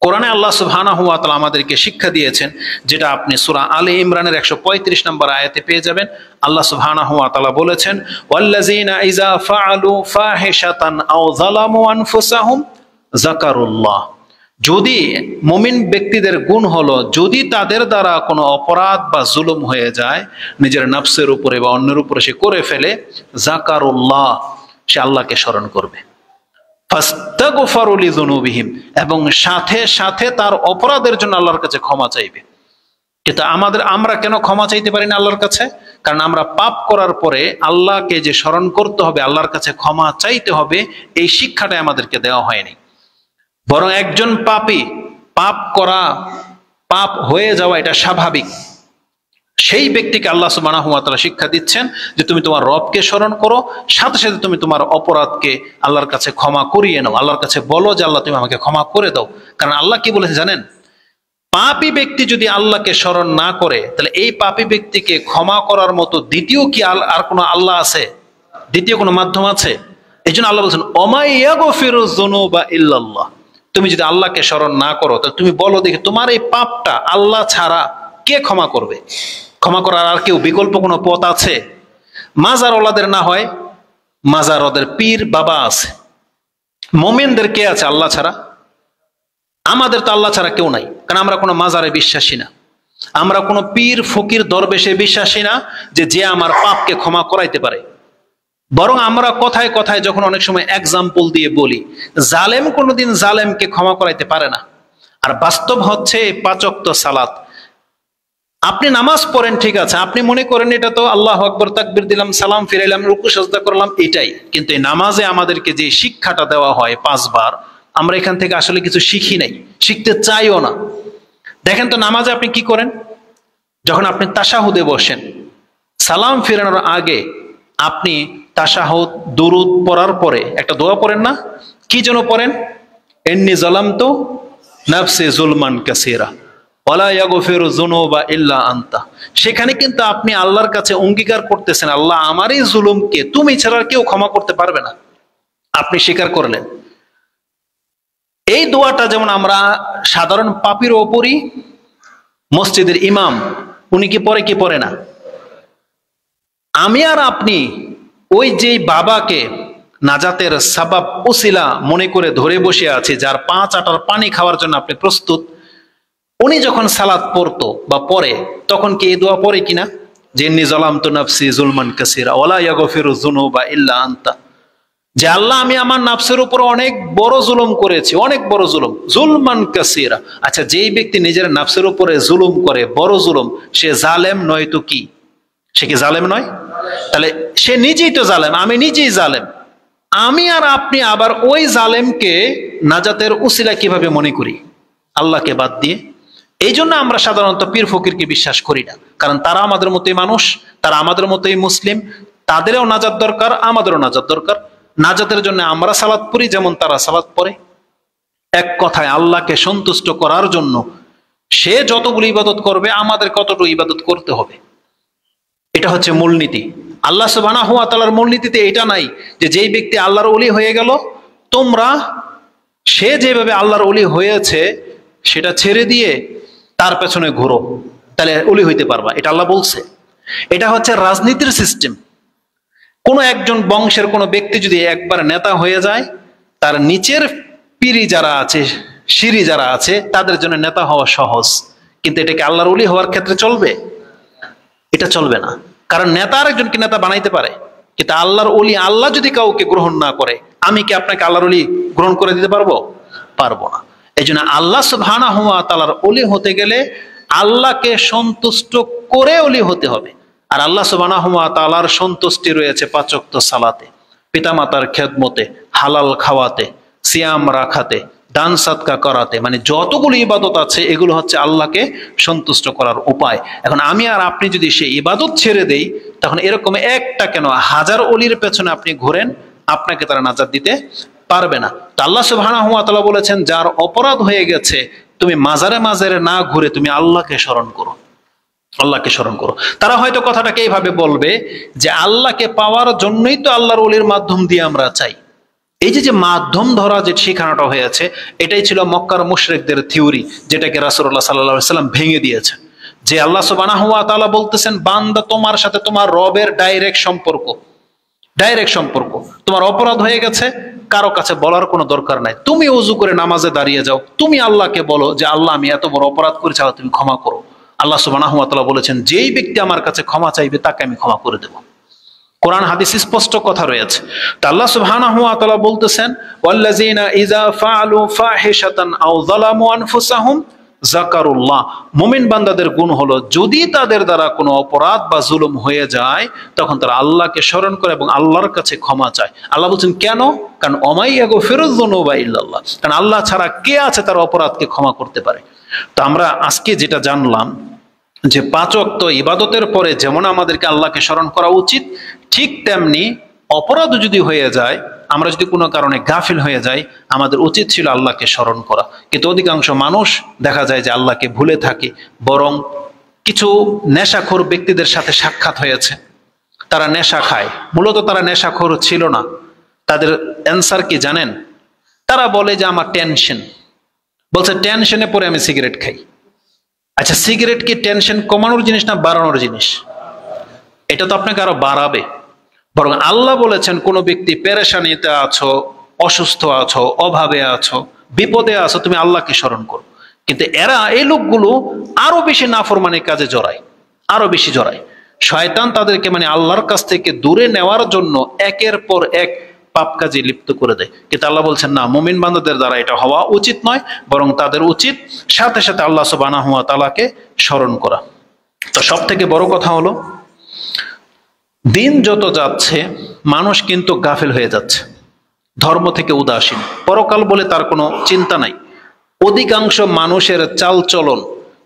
S1: কোরআনে আল্লাহ সুবহানাহু ওয়া তাআলা আমাদেরকে শিক্ষা দিয়েছেন, যেটা আপনি সূরা আলে ইমরানের 135 নম্বর আয়াতে পেয়ে যাবেন। আল্লাহ সুবহানাহু ওয়া তাআলা বলেছেন, ওয়াল্লাযীনা ইযা ফাআলু ফাহিশাতান আও যালামু আনফুসাহুম যাকারুল্লাহ। যদি মুমিন ব্যক্তিদের গুণ হলো, যদি তাদের দ্বারা কোনো অপরাধ বা জুলুম হয়ে যায়, নিজের নফসের উপরে বা অন্যের উপরে সে করে ফেলে, যাকারুল্লাহ, সে আল্লাহকে স্মরণ করবে। ফাস্তাগফারু লিযুনুবিহিম, এবং সাথে সাথে তার অপরাধের জন্য আল্লাহর কাছে ক্ষমা চাইবে। কিন্তু আমরা কেন ক্ষমা চাইতে পারি না আল্লাহর কাছে? কারণ আমরা পাপ করার পরে আল্লাহকে যে স্মরণ করতে হবে, আল্লাহর কাছে ক্ষমা চাইতে হবে, এই শিক্ষাটা আমাদেরকে দেওয়া হয়নি। বরং একজন পাপী, পাপ করা, পাপ হয়ে যাওয়া এটা স্বাভাবিক। সেই ব্যক্তিকে আল্লাহ সুবহানাহু ওয়া তাআলা শিক্ষা দিচ্ছেন যে তুমি তোমার রবকে স্মরণ করো, সাথে সাথে তুমি তোমার অপরাধকে আল্লাহর কাছে ক্ষমা করিয়ে নাও, আল্লাহর কাছে বলো যে আল্লাহ তুমি আমাকে ক্ষমা করে দাও। কারণ আল্লাহ কি বলেছে জানেন? পাপী ব্যক্তি যদি আল্লাহকে স্মরণ না করে, তাহলে এই পাপী ব্যক্তিকে ক্ষমা করার মতো দ্বিতীয় কি আর কোনো আল্লাহ আছে? দ্বিতীয় কোনো মাধ্যম আছে? এই জন্য আল্লাহ বলছেন, ওমা ইয়াগফিরুয যুনুবা ইল্লাল্লাহ। তুমি যদি আল্লাহকে স্মরণ না করো, তাহলে তুমি বলো দেখি তোমার এই পাপটা আল্লাহ ছাড়া কে ক্ষমা করবে? ক্ষমা করার আর কেউ বিকল্প কোনো পথ আছে? মাজার ওলাদের না হয় মাজার ওদের পীর বাবা আছে। মুমিনদের কে আছে আল্লাহ ছাড়া? আমাদের তো আল্লাহ ছাড়া কেউ নাই, কারণ আমরা কোনো মাজারে বিশ্বাসী না, আমরা কোনো পীর ফকির দরবেশে বিশ্বাসী না যে আমার পাপকে ক্ষমা করাইতে পারে। বরং আমরা কথায় কথায় যখন অনেক সময় এক্সাম্পল দিয়ে বলি, জালেম কোনোদিন জালেমকে ক্ষমা করাইতে পারে না। আর বাস্তব হচ্ছে এই 5 ওয়াক্ত সালাত। আপনি নামাজ পড়েন, ঠিক আছে, আপনি মনে করেন এটা তো আল্লাহু আকবার তাকবীর দিলাম, সালাম ফিরাইলাম, রুকু সাজদা করলাম, এটাই। কিন্তু এই নামাজে আমাদেরকে যে শিক্ষাটা দেওয়া হয় 5 বার, আমরা এখান থেকে আসলে কিছু শিখি নাই, শিখতে চাইও না। দেখেন তো নামাজে আপনি কি করেন? যখন আপনি তাশাহুদে বসেন, সালাম ফিরানোর আগে আপনি তাশাহুদ দুরুদ পড়ার পরে একটা দোয়া পড়েন না? কি যেন পড়েন? ইন্নী যালামতু নাফসি যুলমান কাসীরা ওয়ালা ইয়াগফিরু যুনুবা ইল্লা আনতা। সেখানে কিন্তু আপনি আল্লাহর কাছে অঙ্গীকার করতেছেন, আল্লাহ আমার এই জুলুমকে তুমি ছাড়া কেউ ক্ষমা করতে পারবে না, আপনি স্বীকার করলেন। এই দোয়াটা যেমন আমরা সাধারণ পাপীর ওপরই, মসজিদের ইমাম উনি কি পড়ে কি পড়ে না? আমি আর আপনি ওই যে বাবাকে নাজাতের সাবাব উসিলা মনে করে ধরে বসে আছে, যার 5 আটার পানি খাওয়ার জন্য আপনি প্রস্তুত, উনি যখন সালাত পড়তো বা পড়ে, তখন কি এই দোয়া পড়ে কিনা? যে ইন্নী যালামতু নাফসি যুলমান কাসীরা ওয়ালা ইয়াগফিরু যুনুবা ইল্লা আনতা, যে আল্লাহ আমি আমার নাফসের উপর অনেক বড় জুলুম করেছি, অনেক বড় জুলুম, যুলমান কাসীরা। আচ্ছা, যেই ব্যক্তি নিজের নাফসের উপরে জুলুম করে, বড় জুলুম, সে জালেম নয় তো কি? সে কি জালেম নয়? তাহলে সে নিজেই তো জালেম, আমি নিজেই জালেম। আমি আর আপনি আবার ওই জালেমকে নাজাতের উসিলা কিভাবে মনে করি? আল্লাহকে বাদ দিয়ে। এই জন্য আমরা সাধারণত পীর ফকিরকে বিশ্বাস করি না, কারণ তারা আমাদের মতোই মানুষ, তারা আমাদের মতোই মুসলিম, তাদেরও নাজাত দরকার, আমাদেরও নাজাত দরকার। নাজাতের জন্য আমরা সালাত পড়ি যেমন তারা সালাত পড়ে। এক কথায় আল্লাহকে সন্তুষ্ট করার জন্য সে যতগুলো ইবাদত করবে, আমাদের কতটুকু ইবাদত করতে হবে, এটা হচ্ছে মূলনীতি। আল্লাহ সুবহানাহু ওয়া তাআলার মূলনীতিতে এটা নাই যে যেই ব্যক্তি আল্লাহর ওলি হয়ে গেল, তোমরা সে যেভাবে আল্লাহর ওলি হয়েছে সেটা ছেড়ে দিয়ে তার পেছনে ঘুরো, তাহলে ওলি হইতে পারবা, এটা আল্লাহ বলছে। এটা হচ্ছে রাজনীতির সিস্টেম। কোনো একজন বংশের কোনো ব্যক্তি যদি একবার নেতা হয়ে যায়, তার নিচের পিরি যারা আছে, সিঁড়ি যারা আছে, তাদের জন্য নেতা হওয়া সহজ। কিন্তু এটাকে আল্লাহর ওলি হওয়ার ক্ষেত্রে চলবে? এটা চলবে না, কারণ নেতা আরেকজনকে নেতা বানাইতে পারে, কিন্তু আল্লাহর ওলি, আল্লাহ যদি কাউকে গ্রহণ না করে, আমি কি আপনাকে আল্লাহর ওলি গ্রহণ করে দিতে পারবো? পারবো না। এই জন্য আল্লাহ সুবহানাহু ওয়া তাআলার ওলি হতে গেলে আল্লাহকে সন্তুষ্ট করে ওলি হতে হবে। আর আল্লাহ সুবহানাহু ওয়া তাআলার সন্তুষ্টি রয়েছে 5 ওয়াক্ত সালাতে, পিতামাতার খেদমতে, হালাল খাওয়াতে, সিয়াম রাখাতে, দান সাদকা করাতে, মানে যতগুলো ইবাদত আছে এগুলো হচ্ছে আল্লাহকে সন্তুষ্ট করার উপায়। এখন আমি আর আপনি যদি সেই ইবাদত ছেড়ে দেই, তখন এরকম একটা কেন 1000 ওলির পেছনে আপনি ঘোরেন, আপনাকে তারা নাজাত দিতে পারবে না। তো আল্লাহ সুবহানাহু ওয়া তাআলা বলেছেন, যার অপরাধ হয়ে গেছে, তুমি মাজারে মাজারে না ঘুরে তুমি আল্লাহকে স্মরণ করো, আল্লাহকে স্মরণ করো। তারা হয়তো কথাটাকে এইভাবে বলবে যে আল্লাহকে পাওয়ার জন্যই তো আল্লাহর ওলির মাধ্যম দিয়ে আমরা চাই। এই যে মাধ্যম ধরা যে শিখানোটা হয়েছে, এটাই ছিল মক্কার মুশরিকদের থিওরি, যেটাকে রাসূলুল্লাহ সাল্লাল্লাহু আলাইহি সাল্লাম ভেঙে দিয়েছে। যে আল্লাহ সুবহানাহু ওয়া তাআলা বলতেছেন, বান্দা তোমার সাথে তোমার রবের ডাইরেক্ট সম্পর্ক, ডাইরেক্ট সম্পর্ক। তোমার অপরাধ হয়ে গেছে, কারো কাছে বলার কোনো দরকার নাই, তুমি ওযু করে নামাজে দাঁড়িয়ে যাও, তুমি আল্লাহকে বলো যে আল্লাহ আমি এত বড় অপরাধ করেছি, তুমি ক্ষমা করো। আল্লাহ সুবহানাহু ওয়া তাআলা বলেছেন, যেই ব্যক্তি আমার কাছে ক্ষমা চাইবে তাকে আমি ক্ষমা করে দেব। কোরআন হাদিস স্পষ্ট কথা রয়েছে। তো আল্লাহ সুবহানাহু ওয়া তাআলা বলতেছেন, ওয়াল্লাযিনা ইযা ফাআলু ফাহিশাতান আও যালামু আনফুসাহুম যাকারুল্লাহ। মুমিন বান্দাদের গুণ হলো, যদি তাদের দ্বারা কোনো অপরাধ বা জুলুম হয়ে যায়, তখন তারা আল্লাহকে স্মরণ করে এবং আল্লাহর কাছে ক্ষমা চায়। আল্লাহ বলছেন কেন? কারণ ওমাই ইয়াগফিরুয যুনুবা ইল্লাল্লাহ, কারণ আল্লাহ ছাড়া কে আছে তার অপরাধকে ক্ষমা করতে পারে। তো আমরা আজকে যেটা জানলাম যে 5 ওয়াক্ত ইবাদতের পরে যেমন আমাদেরকে আল্লাহকে স্মরণ করা উচিত, ঠিক তেমনি অপরাধ যদি হয়ে যায়, আমরা যদি কোনো কারণে গাফিল হয়ে যাই, আমাদের উচিত ছিল আল্লাহকে স্মরণ করা। কিন্তু অধিকাংশ মানুষ দেখা যায় যে আল্লাহকে ভুলে থাকে। বরং কিছু নেশাখোর ব্যক্তিদের সাথে সাক্ষাৎ হয়েছে, তারা নেশা খায়। মূলত তারা নেশাখোর ছিল না। তাদের অ্যান্সার কি জানেন? তারা বলে যে আমার টেনশন, বলছে টেনশনে পরে আমি সিগারেট খাই। আচ্ছা, সিগারেট কি টেনশন কমানোর জিনিস না বাড়ানোর জিনিস? এটা তো আপনাকে আরো বাড়াবে। বরং আল্লাহ বলেছেন, কোনো ব্যক্তি পেরেশানিতে আছো, অসুস্থ আছো, অভাবে আছো, বিপদে আছো তুমি আল্লাহকে স্মরণ করো। কিন্তু এরা, এই লোকগুলো আরো বেশি নাফরমানের কাজে জড়ায়, আরো বেশি জড়ায়। শয়তান তাদেরকে মানে আল্লাহর কাছ থেকে দূরে নেওয়ার জন্য একের পর এক পাপ কাজে লিপ্ত করে দেয়। কিন্তু আল্লাহ বলছেন না, মুমিন বান্দাদের দ্বারা এটা হওয়া উচিত নয়, বরং তাদের উচিত সাথে সাথে আল্লাহ সুবহানাহু ওয়া তাআলাকে স্মরণ করা। তো সব থেকে বড় কথা হলো, দিন যত যাচ্ছে মানুষ কিন্তু গাফেল হয়ে যাচ্ছে, ধর্ম থেকে উদাসীন, পরকাল বলে তার কোনো চিন্তা নাই। অধিকাংশ মানুষের চাল চলন,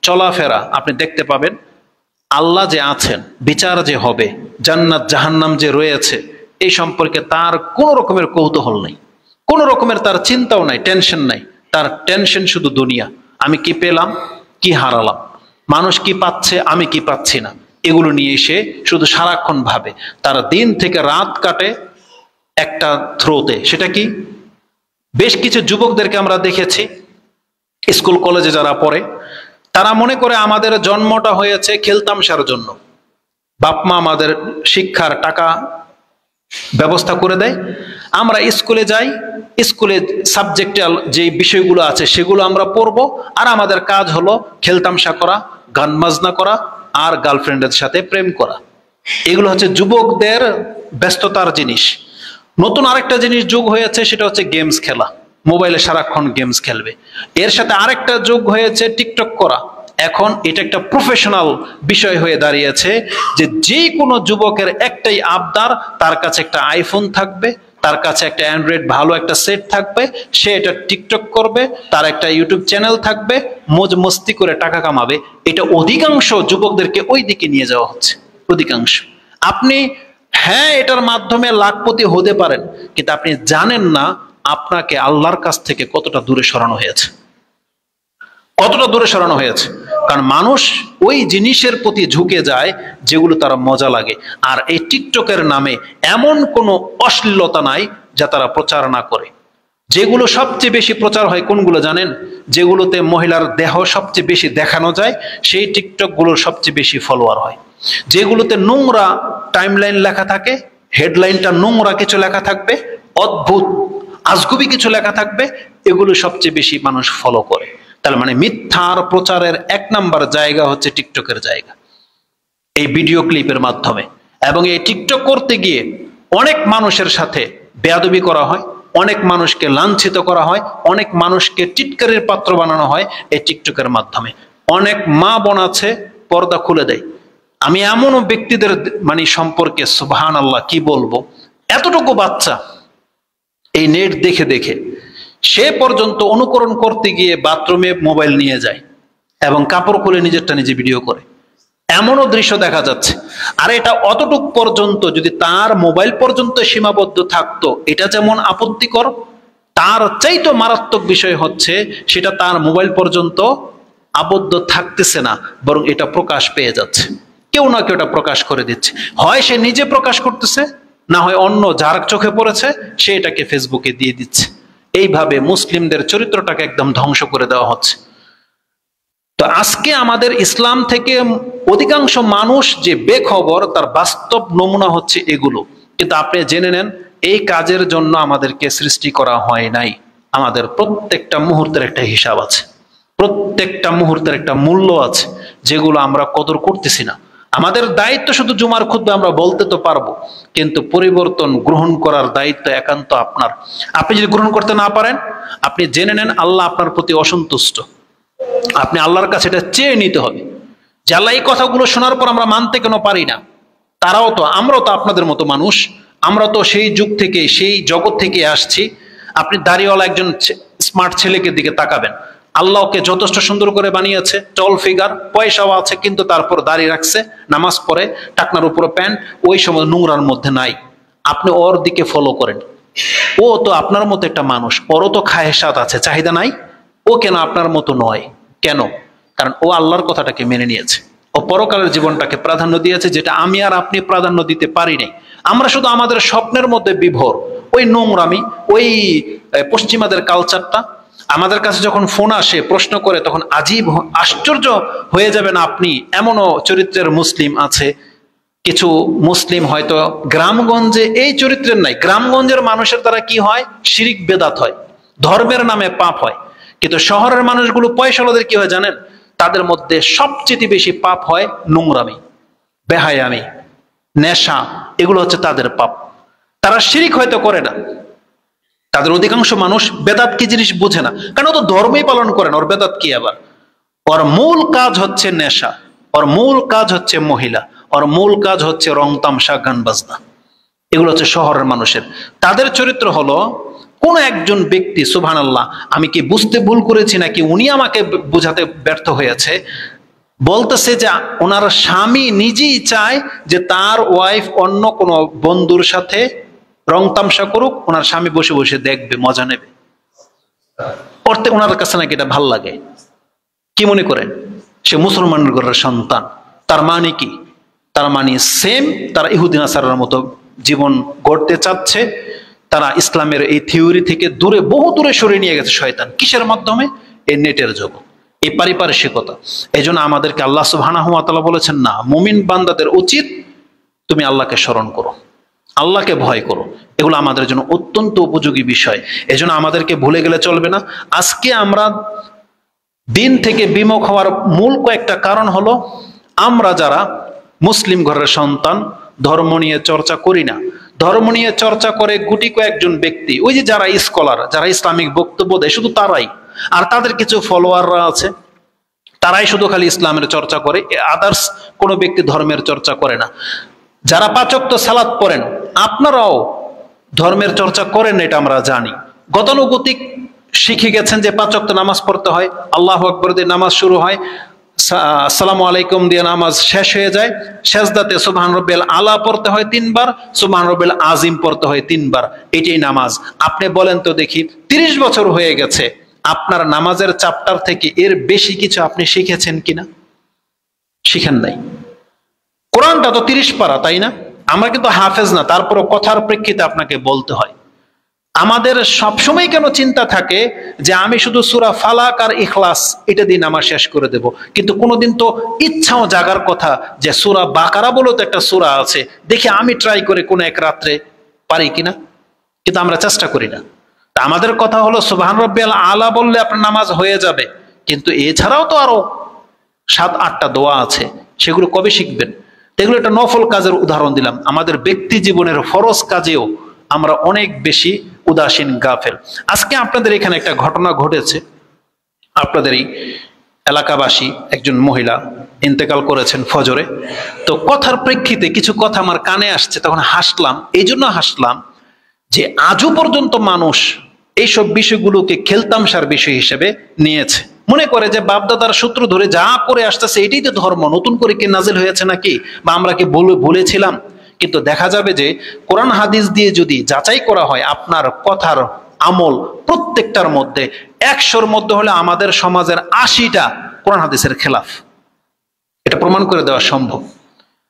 S1: চলাফেরা আপনি দেখতে পাবেন আল্লাহ যে আছেন, বিচার যে হবে, জান্নাত জাহান্নাম যে রয়েছে, এই সম্পর্কে তার কোনো রকমের কৌতূহল নেই, কোনো রকমের তার চিন্তাও নাই, টেনশন নাই। তার টেনশন শুধু দুনিয়া, আমি কি পেলাম, কি হারালাম, মানুষ কি পাচ্ছে, আমি কি পাচ্ছি না, এগুলো নিয়ে সে শুধু সারাক্ষণ ভাবে। তার দিন থেকে রাত কাটে একটা থ্রোতে। সেটা কি? বেশ কিছু যুবকদেরকে আমরা দেখেছি স্কুল কলেজে যারা পড়ে, তারা মনে করে আমাদের জন্মটা হয়েছে খেলতামশার জন্য, বাপ মা আমাদের শিক্ষার টাকা ব্যবস্থা করে দেয়, আমরা স্কুলে যাই, স্কুলে সাবজেক্টাল যে বিষয়গুলো আছে সেগুলো আমরা পড়বো, আর আমাদের কাজ হলো খেলতামশা করা, গান বাজনা করা, আর গার্লফ্রেন্ডের সাথে প্রেম করা। এগুলো হচ্ছে যুবকদের ব্যস্ততার জিনিস। নতুন আরেকটা জিনিস যোগ হয়েছে, সেটা হচ্ছে গেমস খেলা, মোবাইলে সারাক্ষণ গেমস খেলবে। এর সাথে আরেকটা যোগ হয়েছে টিকটক করা। এখন এটা একটা প্রফেশনাল বিষয় হয়ে দাঁড়িয়েছে যে যে কোনো যুবকের একটাই আবদার, তার কাছে একটা আইফোন থাকবে, তার কাছে একটা অ্যান্ড্রয়েড ভালো একটা সেট থাকবে, সে এটা টিকটক করবে, তার একটা ইউটিউব চ্যানেল থাকবে, মজ মস্তি করে টাকা কামাবে। এটা অধিকাংশ যুবকদেরকে ওই দিকে নিয়ে যাওয়া হচ্ছে, অধিকাংশ। আপনি হ্যাঁ এটার মাধ্যমে লাখপতি হতে পারেন, কিন্তু আপনি জানেন না আপনাকে আল্লাহর কাছ থেকে কতটা দূরে সরানো হয়েছে, কতটা দূরে সরানো হয়েছে। কারণ মানুষ ওই জিনিসের প্রতি ঝুঁকে যায় যেগুলো তারা মজা লাগে। আর এই টিকটকের নামে এমন কোনো অশ্লীলতা নাই যা তারা প্রচার না করে। যেগুলো সবচেয়ে বেশি প্রচার হয় কোনগুলো জানেন? যেগুলোতে মহিলার দেহ সবচেয়ে বেশি দেখানো যায়, সেই টিকটক গুলোর সবচেয়ে বেশি ফলোয়ার হয়। যেগুলোতে নোংরা টাইমলাইন লেখা থাকে, হেডলাইনটা নোংরা কিছু লেখা থাকবে, অদ্ভুত আজগুবি কিছু লেখা থাকবে, এগুলো সবচেয়ে বেশি মানুষ ফলো করে। তার মানে মিথ্যার প্রচারের এক নাম্বার জায়গা হচ্ছে টিকটকের জায়গা, এই ভিডিও ক্লিপের মাধ্যমে। এবং এই টিকটক করতে গিয়ে অনেক মানুষের সাথে বেয়াদবি করা হয়, অনেক মানুষকে লাঞ্ছিত করা হয়, অনেক মানুষকে টিটকারির পাত্র বানানো হয় এই টিকটকের মাধ্যমে। অনেক মা বোন আছে পর্দা খুলে দেয়। আমি এমনও ব্যক্তিদের মানে সম্পর্কে সুবহানাল্লাহ কি বলবো, এতটুকু বাচ্চা এই নেট দেখে দেখে সে পর্যন্ত অনুকরণ করতে গিয়ে বাথরুমে মোবাইল নিয়ে যায় এবং কাপড় খুলে নিজেরটা নিজে ভিডিও করে, এমনও দৃশ্য দেখা যাচ্ছে। আর এটা অতটুক পর্যন্ত যদি তার মোবাইল পর্যন্ত সীমাবদ্ধ থাকতো, এটা যেমন আপত্তিকর, তার চাইতো মারাত্মক বিষয় হচ্ছে সেটা তার মোবাইল পর্যন্ত আবদ্ধ থাকতেছে না, বরং এটা প্রকাশ পেয়ে যাচ্ছে। কেউ না কেউ এটা প্রকাশ করে দিচ্ছে, হয় সে নিজে প্রকাশ করতেছে, না হয় অন্য যার চোখে পড়েছে সে এটাকে ফেসবুকে দিয়ে দিচ্ছে। এইভাবে মুসলিমদের চরিত্রটাকে একদম ধ্বংস করে দেওয়া হচ্ছে। তো আজকে আমাদের ইসলাম থেকে অধিকাংশ মানুষ যে বেখবর, তার বাস্তব নমুনা হচ্ছে এগুলো। কিন্তু আপনি জেনে নেন, এই কাজের জন্য আমাদেরকে সৃষ্টি করা হয় নাই। আমাদের প্রত্যেকটা মুহূর্তের একটা হিসাব আছে, প্রত্যেকটা মুহূর্তের একটা মূল্য আছে, যেগুলো আমরা কদর করতেছি না। আমাদের দায়িত্ব শুধু জুমার খুতবা আমরা বলতে তো পারবো, কিন্তু পরিবর্তন গ্রহণ করার দায়িত্ব একান্ত আপনার। আপনি যদি গ্রহণ করতে না পারেন, আপনি জেনে নেন আল্লাহ আপনার প্রতি অসন্তুষ্ট। আপনি আল্লাহর কাছে এটা চেয়ে নিতে হবে যে আল্লাহ, এই কথাগুলো শোনার পর আমরা মানতে কেন পারি না? আমরাও তো আপনাদের মতো মানুষ, আমরা তো সেই যুগ থেকে, সেই জগৎ থেকে আসছি। আপনি দাড়িওয়ালা একজন স্মার্ট ছেলেকে দিকে তাকাবেন, আল্লাহ ওকে যথেষ্ট সুন্দর করে বানিয়েছে, টল ফিগার, পয়সাও আছে, কিন্তু তারপর দাড়ি রাখছে, নামাজ পড়ে, টাকনার উপরে প্যান্ট, ওই সময় নোংরার মধ্যে নাই। আপনি ওর দিকে ফলো করেন। ও তো আপনার মতো একটা মানুষ, ওরও তো খায়েশাত আছে, চাহিদা নাই। ও কেন আপনার মতো নয়? কেন? কারণ ও আল্লাহর কথাটাকে মেনে নিয়েছে, ও পরকালের জীবনটাকে প্রাধান্য দিয়েছে, যেটা আমি আর আপনি প্রাধান্য দিতে পারি নাই। আমরা শুধু আমাদের স্বপ্নের মধ্যে বিভোর, ওই নোংরামি, ওই পশ্চিমাদের কালচারটা। আমাদের কাছে যখন ফোন আসে, প্রশ্ন করে, তখন আজীব আশ্চর্য হয়ে যাবেন আপনি। এমনও চরিত্রের মুসলিম আছে, কিছু মুসলিম হয়তো গ্রামগঞ্জে এই চরিত্রের নাই। গ্রামগঞ্জের মানুষের দ্বারা কি হয়? শিরিক বেদাত হয়। ধর্মের নামে পাপ হয়। কিন্তু শহরের মানুষগুলো পয়সাওয়ালাদের কি হয় জানেন? তাদের মধ্যে সবচেয়ে বেশি পাপ হয় নোংরামি, বেহায়ামি, নেশা, এগুলো হচ্ছে তাদের পাপ। তারা শিরিক হয়তো করে না, তাদের অধিকাংশ মানুষ বেদাত কি জিনিস বুঝে না, কারণ ও তো ধর্মই পালন করে না, ওর বেদাত কি আবার? ওর মূল কাজ হচ্ছে নেশা, ওর মূল কাজ হচ্ছে মহিলা, ওর মূল কাজ হচ্ছে রং তামসা, গান বাজনা। এগুলো হচ্ছে শহরের মানুষের। তাদের চরিত্র হলো কোন একজন ব্যক্তি, সুবহানাল্লাহ, আমি কি বুঝতে ভুল করেছি নাকি উনি আমাকে বোঝাতে ব্যর্থ হয়েছে, বলতেছে যে ওনার স্বামী নিজেই চায় যে তার ওয়াইফ অন্য কোনো বন্ধুর সাথে রং তামসা করুক, ওনার স্বামী বসে বসে দেখবে, মজা নেবে। করতে ওনার কাছে নাকি এটা ভাল লাগে। কি মনে করেন? সে মুসলমানের ঘরের সন্তান, তার মানে কি? তার মানে সেম তারা ইহুদি নাসারার মতো জীবন গড়তে চাচ্ছে। তারা ইসলামের এই থিওরি থেকে দূরে, বহু দূরে সরিয়ে নিয়ে গেছে শয়তান। কিসের মাধ্যমে? এই নেটের জগৎ, এই পারিপার্শ্বিকতা। এই জন্য আমাদেরকে আল্লাহ সুবহানাহু ওয়া তাআলা বলেছেন, না, মুমিন বান্দাদের উচিত তুমি আল্লাহকে স্মরণ করো, আল্লাহকে ভয় করো। এগুলো আমাদের জন্য অত্যন্ত উপযোগী বিষয়। এই জন্য আমাদেরকে ভুলে গেলে চলবে না। আজকে আমরা দিন থেকে বিমুখ হওয়ার মূল কয়েকটা কারণ হলো, আমরা যারা মুসলিম ঘরের সন্তান ধর্ম নিয়ে চর্চা করি না। ধর্ম নিয়ে চর্চা করে গুটি কয়েকজন ব্যক্তি, ওই যে যারা স্কলার, যারা ইসলামিক বক্তব্য দেয়, শুধু তারাই। আর তাদের কিছু ফলোয়াররা আছে, তারাই শুধু খালি ইসলামের চর্চা করে, আদার্স কোনো ব্যক্তি ধর্মের চর্চা করে না। যারা 5 ওয়াক্ত সালাত পড়েন, আপনারাও ধর্মের চর্চা করেন, এটা আমরা জানি। গতানুগতিক শিখে গেছেন যে 5 ওয়াক্ত নামাজ পড়তে হয়, আল্লাহু আকবার দিয়ে নামাজ শুরু হয়, আসসালামু আলাইকুম দিয়ে নামাজ শেষ হয়ে যায়, সেজদাতে সুবহান রাব্বিয়াল আলা পড়তে হয় 3 বার, সুবহান রাব্বিয়াল আজিম পড়তে হয় 3 বার। এটাই নামাজ। আপনি বলেন তো দেখি, 30 বছর হয়ে গেছে, আপনার নামাজের চ্যাপ্টার থেকে এর বেশি কিছু আপনি শিখেছেন কিনা? শিখেন নাই। কোরআনটা তো 30 পারা, তাই না? আমরা কিন্তু হাফেজ না, তারপরও কথার প্রেক্ষিতে আপনাকে বলতে হয়। আমাদের সবসময় কেন চিন্তা থাকে যে আমি শুধু সূরা ফালাক আর ইখলাস এটা দিয়ে নামাজ শেষ করে দেব, কিন্তু কোনোদিন তো ইচ্ছাও জাগার কথা যে সূরা বাকারা বলে তো একটা সূরা আছে, দেখি আমি ট্রাই করে কোন এক রাত্রে পারি কিনা, কিন্তু আমরা চেষ্টা করি না। তা আমাদের কথা হলো সুবহান রাব্বিয়াল আলা বললে আপনার নামাজ হয়ে যাবে, কিন্তু এছাড়াও তো আরো 7-8টা দোয়া আছে, সেগুলো কবে শিখবেন? এগুলো একটা নফল কাজের উদাহরণ দিলাম। আমাদের ব্যক্তি জীবনের ফরজ কাজেও আমরা অনেক বেশি উদাসীন, গাফেল। আজকে আপনাদের এখানে একটা ঘটনা ঘটেছে। আপনাদের এই এলাকাবাসী একজন মহিলা ইন্তেকাল করেছেন ফজরে। তো কথার প্রেক্ষিতে কিছু কথা আমার কানে আসছে, তখন হাসলাম। এই জন্য হাসলাম যে আজও পর্যন্ত মানুষ এইসব বিষয়গুলোকে খেলতামশার বিষয় হিসেবে নিয়েছে, মনে করে যে বাপদাদার সূত্র ধরে যা করে আসতেছে এটাই তো ধর্ম, নতুন করে কি নাজিল হয়েছে নাকি, বা আমরা কি বলেছিলাম? কিন্তু দেখা যাবে যে কোরআন হাদিস দিয়ে যদি যাচাই করা হয়, আপনার কথার আমল প্রত্যেকটার মধ্যে 100-র মধ্যে হলে আমাদের সমাজের 80টা কোরআন হাদিসের খেলাফ। এটা প্রমাণ করে দেওয়া সম্ভব।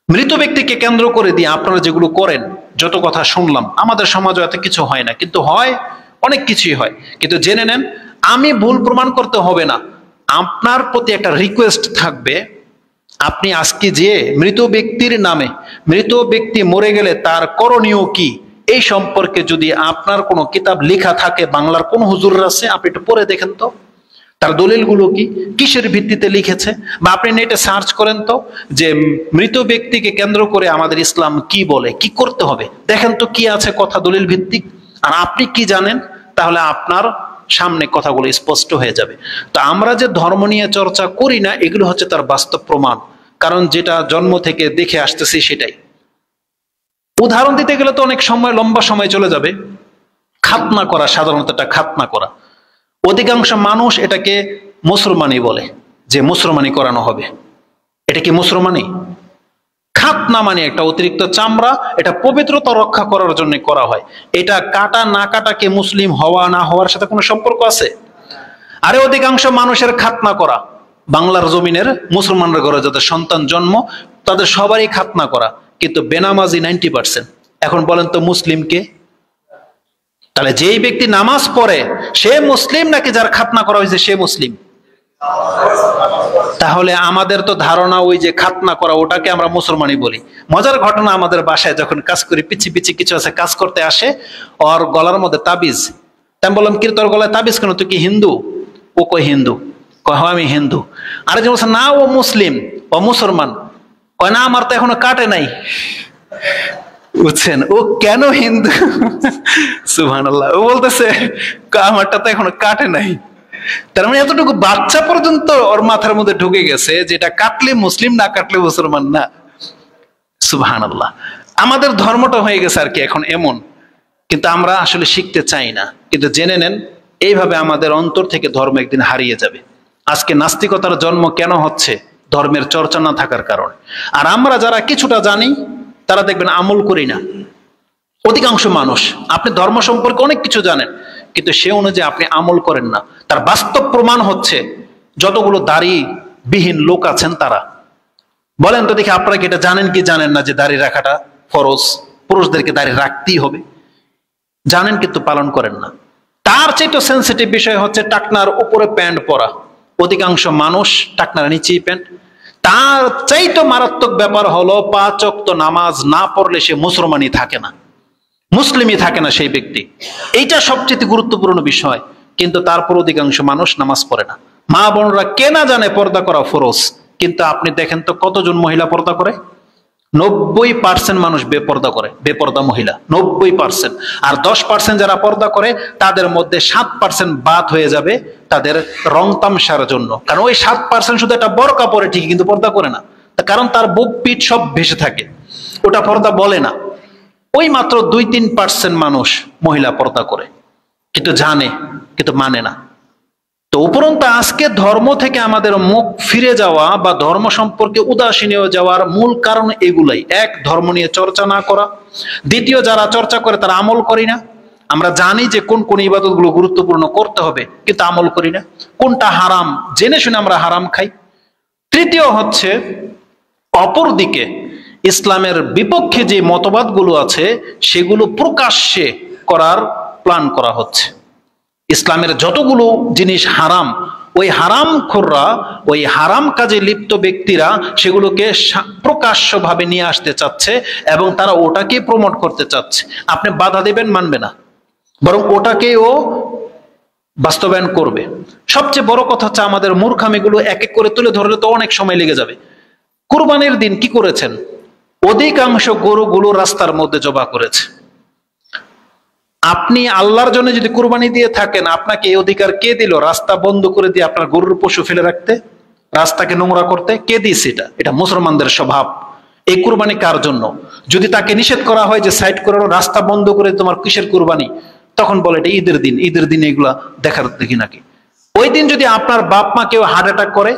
S1: মৃত ব্যক্তিকে কেন্দ্র করে দিয়ে আপনারা যেগুলো করেন, যত কথা শুনলাম, আমাদের সমাজে এত কিছু হয় না, কিন্তু হয়, অনেক কিছুই হয়। কিন্তু জেনে নেন, আমি ভুল প্রমাণ করতে হবে না। আপনার প্রতি একটা রিকোয়েস্ট থাকবে, আপনি আজকে যে মৃত ব্যক্তির নামে, মৃত ব্যক্তি মরে গেলে তার করণীয় কি, এই সম্পর্কে যদি আপনার কোনো কিতাব লেখা থাকে, বাংলার কোন হুজুর আছে, আপনি একটু পড়ে দেখেন তো তার দলিলগুলো কি, কিসের ভিত্তিতে লিখেছে। বা আপনি নেটে সার্চ করেন তো যে মৃত ব্যক্তিকে কেন্দ্র করে আমাদের ইসলাম কি বলে, কি করতে হবে, দেখেন তো কি আছে কথা দলিল ভিত্তিক। আর আপনি কি জানেন, তাহলে আপনার সামনে কথাগুলো স্পষ্ট হয়ে যাবে। তো আমরা যে ধর্ম নিয়ে চর্চা করি না, এগুলো হচ্ছে তার বাস্তব প্রমাণ। কারণ যেটা জন্ম থেকে দেখে আসতেছি সেটাই। উদাহরণ দিতে গেলে তো অনেক সময়, লম্বা সময় চলে যাবে। খাতনা করা, সাধারণত এটা খাতনা করা, অধিকাংশ মানুষ এটাকে মুসলমানি বলে, যে মুসলমানি করানো হবে। এটা কি মুসলমানি? খাতনা মানে একটা অতিরিক্ত চামড়া, এটা পবিত্রতা রক্ষা করার জন্য করা হয়। এটা কাটা না কাটাকে মুসলিম হওয়া না হওয়ার সাথে কোনো সম্পর্ক আছে? আরে অধিকাংশ মানুষের খাতনা করা, বাংলার জমিনের মুসলমানরা ঘরে যাদের সন্তান জন্ম, তাদের সবারই খাতনা করা, কিন্তু বেনামাজি 90%। এখন বলেন তো মুসলিম কে? তাহলে যেই ব্যক্তি নামাজ পড়ে সে মুসলিম নাকি যার খাতনা করা হয়েছে সে মুসলিম? তাহলে আমাদের তো ধারণা ওই যে খাতনা করা, ওটাকে আমরা মুসলমানই বলি। মজার ঘটনা, আমাদের বাসায় যখন কাজ করি, পিছি পিছি কিছু আছে কাজ করতে আসে, ওর গলার মধ্যে তাবিজ, তাই আমি বললাম, কি তোর গলায় তাবিজ কেন, তুই কি হিন্দু? ও কয় হিন্দু। কয় হ্যাঁ আমি হিন্দু। আরেকজন বলছে না ও মুসলিম, ও মুসলমান। কয় না আমার তো এখনো কাটে নাই। বুঝছেন, ও কেন হিন্দু? সুবহানাল্লাহ। ও বলতেছে আমারটা তো এখনো কাটে নাই। তার মানে এতটুকু বাচ্চা পর্যন্ত ওর মাথার মধ্যে ঢুকে গেছে যে এটা কাটলে মুসলিম, না কাটলে মুসলমান না। সুবহানাল্লাহ। আমাদের ধর্মটা হয়ে গেছে আর কি এখন এমন, কিন্তু আমরা আসলে শিখতে চাই না। কিন্তু জেনে নেন, এইভাবে আমাদের অন্তর থেকে ধর্ম একদিন হারিয়ে যাবে। আজকে নাস্তিকতার জন্ম কেন হচ্ছে? ধর্মের চর্চা না থাকার কারণে। আর আমরা যারা কিছুটা জানি তারা দেখবেন আমল করি না। অধিকাংশ মানুষ, আপনি ধর্ম সম্পর্কে অনেক কিছু জানেন, কিন্তু সে অনুযায়ী আপনি আমল করেন না। তার বাস্তব প্রমাণ হচ্ছে যতগুলো দাড়িবিহীন লোক আছেন তারা। বলেন তো দেখি, আপনারা কি এটা জানেন কি জানেন না যে দাড়ি রাখাটা ফরজ, পুরুষদেরকে দাড়ি রাখতেই হবে? জানেন কিন্তু পালন করেন না। তার চাইতে সেন্সিটিভ বিষয় হচ্ছে টাকনার উপরে প্যান্ট পরা। অধিকাংশ মানুষ টাকনার নিচেই প্যান্ট। তার চাইতে মারাত্মক ব্যাপার হলো 5 ওয়াক্ত নামাজ না পড়লে সে মুসলমানই থাকে না, মুসলিমই থাকে না সেই ব্যক্তি। এইটা সবচেয়ে গুরুত্বপূর্ণ বিষয়, কিন্তু তারপর অধিকাংশ মানুষ নামাজ পড়ে না। মা বোনরা কে না জানে পর্দা করা ফরজ, কিন্তু আপনি দেখেন তো কতজন মহিলা পর্দা করে? 90% মানুষ বেপর্দা করে, বেপর্দা মহিলা 90%। আর 10% যারা পর্দা করে তাদের মধ্যে 7% বাদ হয়ে যাবে তাদের রং তামসার জন্য। কারণ ওই 7% শুধু একটা বরকা পরে ঠিকই, কিন্তু পর্দা করে না। কারণ তার বুক পিঠ সব ভেসে থাকে, ওটা পর্দা বলে না। ওই মাত্র 2-3% মানুষ মহিলা পর্দা করে, কিন্তু জানে, কিন্তু মানে না। তো উপরন্তু আজকে ধর্ম থেকে আমাদের মুখ ফিরে যাওয়া বা ধর্ম সম্পর্কে উদাসীন হয়ে যাওয়ার মূল কারণ এগুলাই। এক, ধর্ম নিয়ে চর্চা না করা। দ্বিতীয়, যারা চর্চা করে তারা আমল করি না। আমরা জানি যে কোন কোন ইবাদতগুলো গুরুত্বপূর্ণ করতে হবে, কিন্তু আমল করি না। কোনটা হারাম জেনে শুনে আমরা হারাম খাই। তৃতীয় হচ্ছে, অপরদিকে ইসলামের বিপক্ষে যে মতবাদগুলো আছে সেগুলো প্রকাশ্যে করার প্ল্যান করা হচ্ছে। ইসলামের যতগুলো জিনিস হারাম, ওই হারামখোররা, ওই হারাম কাজে লিপ্ত ব্যক্তিরা সেগুলোকে প্রকাশ্যভাবে নিয়ে আসতে চাচ্ছে এবং তারা ওটাকে প্রমোট করতে চাচ্ছে। আপনি বাধা দেবেন, মানবে না, বরং ওটাকেও বাস্তবায়ন করবে। সবচেয়ে বড় কথা হচ্ছে, আমাদের মূর্খামিগুলো এক এক করে তুলে ধরলে তো অনেক সময় লেগে যাবে। কুরবানির দিন কি করেছেন? অধিকাংশ গরুগুলো রাস্তার মধ্যে জবা করেছে। আপনি আল্লাহর জন্য যদি কুরবানি দিয়ে থাকেন, আপনাকে এই অধিকার কে দিল রাস্তা বন্ধ করে দিয়ে আপনার গরুর পশু ফেলে রাখতে, রাস্তাকে নোংরা করতে? কে দিয়েছে এটা? এটা মুসলমানদের স্বভাব। এই কুরবানি কার জন্য? যদি তাকে নিষেধ করা হয় যে সাইড করে রাস্তা বন্ধ করে তোমার কিসের কুরবানি, তখন বলে এটা ঈদের দিন, ঈদের দিন এগুলা দেখার দেখি নাকি? ওই দিন যদি আপনার বাপ মা কেউ হার্ট অ্যাটাক করে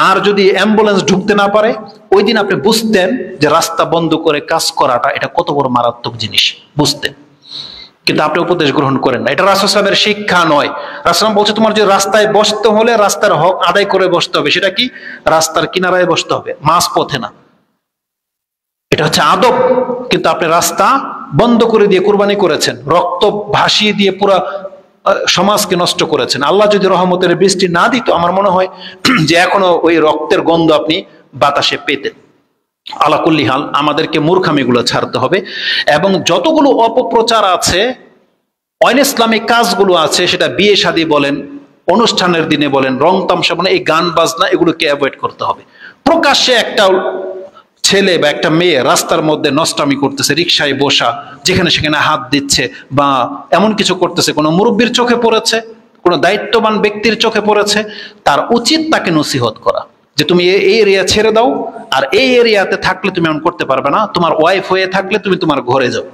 S1: আর যদি অ্যাম্বুলেন্স ঢুকতে না পারে, ওই দিন আপনি বুঝতেন যে রাস্তা বন্ধ করে কাজ করাটা এটা কত বড় মারাত্মক জিনিস, বুঝতেন। কিন্তু আপনি উপদেশ গ্রহণ করেন না। এটা রাসূল সাহেবের শিক্ষা নয়। রাসূল বলছে তোমার যে রাস্তায় বসতে হলে রাস্তার হক আদায় করে বসতে হবে। সেটা কি? রাস্তার কিনারায় বসতে হবে, মাঝ পথে না। এটা হচ্ছে আদব। কিন্তু আপনি রাস্তা বন্ধ করে দিয়ে কুরবানি করেছেন, রক্ত ভাসিয়ে দিয়ে পুরা সমাজকে নষ্ট করেছেন। আল্লাহ যদি রহমতের বৃষ্টি না দিত, আমার মনে হয় যে এখনো ওই রক্তের গন্ধ আপনি বাতাসে পেতেন। আলা কুল্লি হাল, আমাদেরকে মূর্খামিগুলো ছাড়তে হবে এবং যতগুলো অপপ্রচার আছে, অন ইসলামিক কাজগুলো আছে, সেটা বিয়ে শাদী বলেন, অনুষ্ঠানের দিনে বলেন, রং তামসা বলেন, এই গান বাজনা এগুলোকে অ্যাভয়েড করতে হবে। প্রকাশ্যে একটা ছেলে বা একটা মেয়ে রাস্তার মধ্যে নষ্টামি করতেছে, রিকশায় বসা, যেখানে সেখানে হাত দিচ্ছে বা এমন কিছু করতেছে, কোনো মুরব্বীর চোখে পড়েছে, কোনো দায়িত্ববান ব্যক্তির চোখে পড়েছে, তার উচিত তাকে নসিহত করা যে তুমি এই এরিয়া ছেড়ে দাও, আর এই এরিয়াতে থাকলে তুমি এমন করতে পারবে না, তোমার ওয়াইফ হয়ে থাকলে তুমি তোমার ঘরে যাও,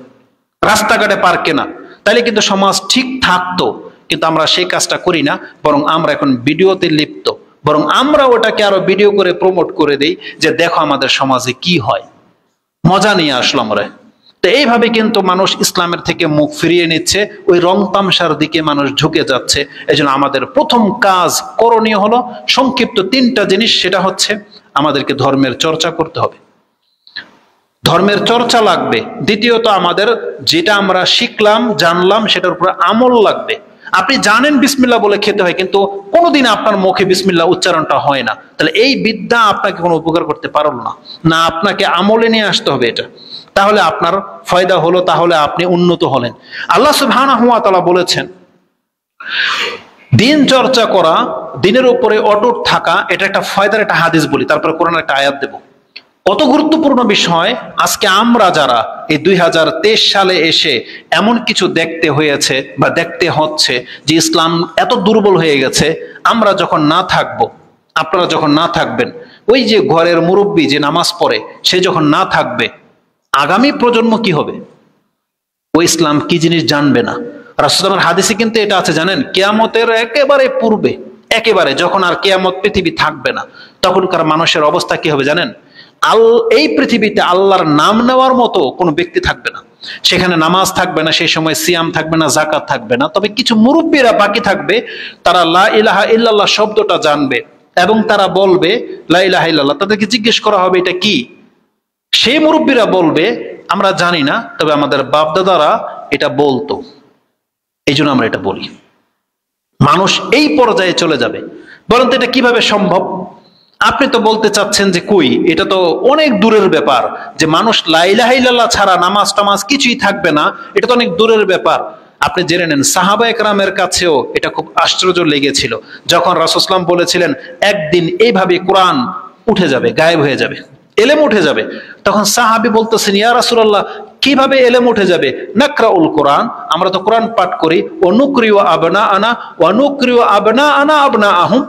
S1: রাস্তাঘাটে পার্কে না। তাইলে কিন্তু সমাজ ঠিক থাকতো। কিন্তু আমরা সেই কাজটা করি না, বরং আমরা এখন ভিডিওতে লিপ্ত, বরং আমরা ওটাকে আরো ভিডিও করে প্রমোট করে দেই যে দেখো আমাদের সমাজে কি হয়, মজা নিয়ে আসলাম আমরা। তো এইভাবে কিন্তু মানুষ ইসলামের থেকে মুখ ফিরিয়ে নিচ্ছে, ওই রং তামসার দিকে মানুষ ঝুঁকে যাচ্ছে। এই জন্য আমাদের প্রথম কাজ করণীয় হলো সংক্ষিপ্ত 3টা জিনিস। সেটা হচ্ছে আমাদেরকে ধর্মের চর্চা করতে হবে, ধর্মের চর্চা লাগবে। দ্বিতীয়ত, আমাদের যেটা আমরা শিখলাম জানলাম সেটার উপর আমল লাগবে। আপনি জানেন বিসমিল্লাহ বলে খেতে হয়, কিন্তু কোনোদিন আপনার মুখে বিসমিল্লাহ উচ্চারণটা হয় না, তাহলে এই বিদ্যা আপনাকে কোনো উপকার করতে পারল না। না, আপনাকে আমলে নিয়ে আসতে হবে এটা, তাহলে আপনার ফায়দা হলো, তাহলে আপনি উন্নত হলেন। আল্লাহ সুবহানাহু ওয়া তাআলা বলেছেন দিন চর্চা করা, দিনের উপরে অটুট থাকা, এটা একটা ফায়দার একটা হাদিস বলি, তারপরে কোরআনের একটা আয়াত দেব। কত গুরুত্বপূর্ণ বিষয়। আজকে আমরা যারা এই 2023 সালে এসে এমন কিছু দেখতে হয়েছে বা দেখতে হচ্ছে যে ইসলাম এত দুর্বল হয়ে গেছে, আমরা যখন না থাকব, আপনারা যখন না থাকবেন, ওই যে ঘরের মুরব্বী যে নামাজ পড়ে সে যখন না থাকবে, আগামী প্রজন্ম কি হবে? ওই ইসলাম কি জিনিস জানবে না। রাসূলুল্লাহর হাদিসে কিন্তু এটা আছে জানেন, কিয়ামতের একেবারে পূর্বে, একেবারে যখন আর কিয়ামত পৃথিবী থাকবে না, তখনকার মানুষের অবস্থা কি হবে জানেন? এই পৃথিবীতে আল্লাহর নাম নেওয়ার মতো কোনো ব্যক্তি থাকবে না। সেখানে নামাজ থাকবে না, সেই সময় সিয়াম থাকবে না, যাকাত থাকবে না। তবে কিছু মুরব্বীরা বাকি থাকবে, তারা লা ইলাহা ইল্লাল্লাহ শব্দটা জানবে এবং তারা বলবে লা ইলাহা ইল্লাল্লাহ। তাদেরকে জিজ্ঞেস করা হবে এটা কি, সেই মুরব্বীরা বলবে আমরা জানি না, তবে আমাদের বাপদাদারা এটা বলতো, এই জন্য আমরা এটা বলি। মানুষ এই পর্যায়ে চলে যাবে। বলেন তো এটা কিভাবে সম্ভব? আপনি তো বলতে চাচ্ছেন যে কই, এটা তো অনেক দূরের ব্যাপার, যে মানুষ লা ইলাহা ইল্লাল্লাহ ছাড়া নামাজ টামাজ কিছুই থাকবে না, এটা তো অনেক দূরের ব্যাপার। আপনি জেনে নেন সাহাবা একরামের কাছেও এটা খুব আশ্চর্য লেগেছিল যখন রাসূল সাল্লাল্লাহু আলাইহি ওয়াসাল্লাম বলেছিলেন একদিন এইভাবে কোরআন উঠে যাবে, গায়েব হয়ে যাবে, এলেম উঠে যাবে। তখন সাহাবী বলতেছেন ইয়া রাসূলুল্লাহ কিভাবে এলেম উঠে যাবে? নাকরাউল কোরআন, আমরা তো কোরআন পাঠ করি, অনুক্রিয় আবনা আনা অনুক্রিয় আবনা আনা আবনা আহুম,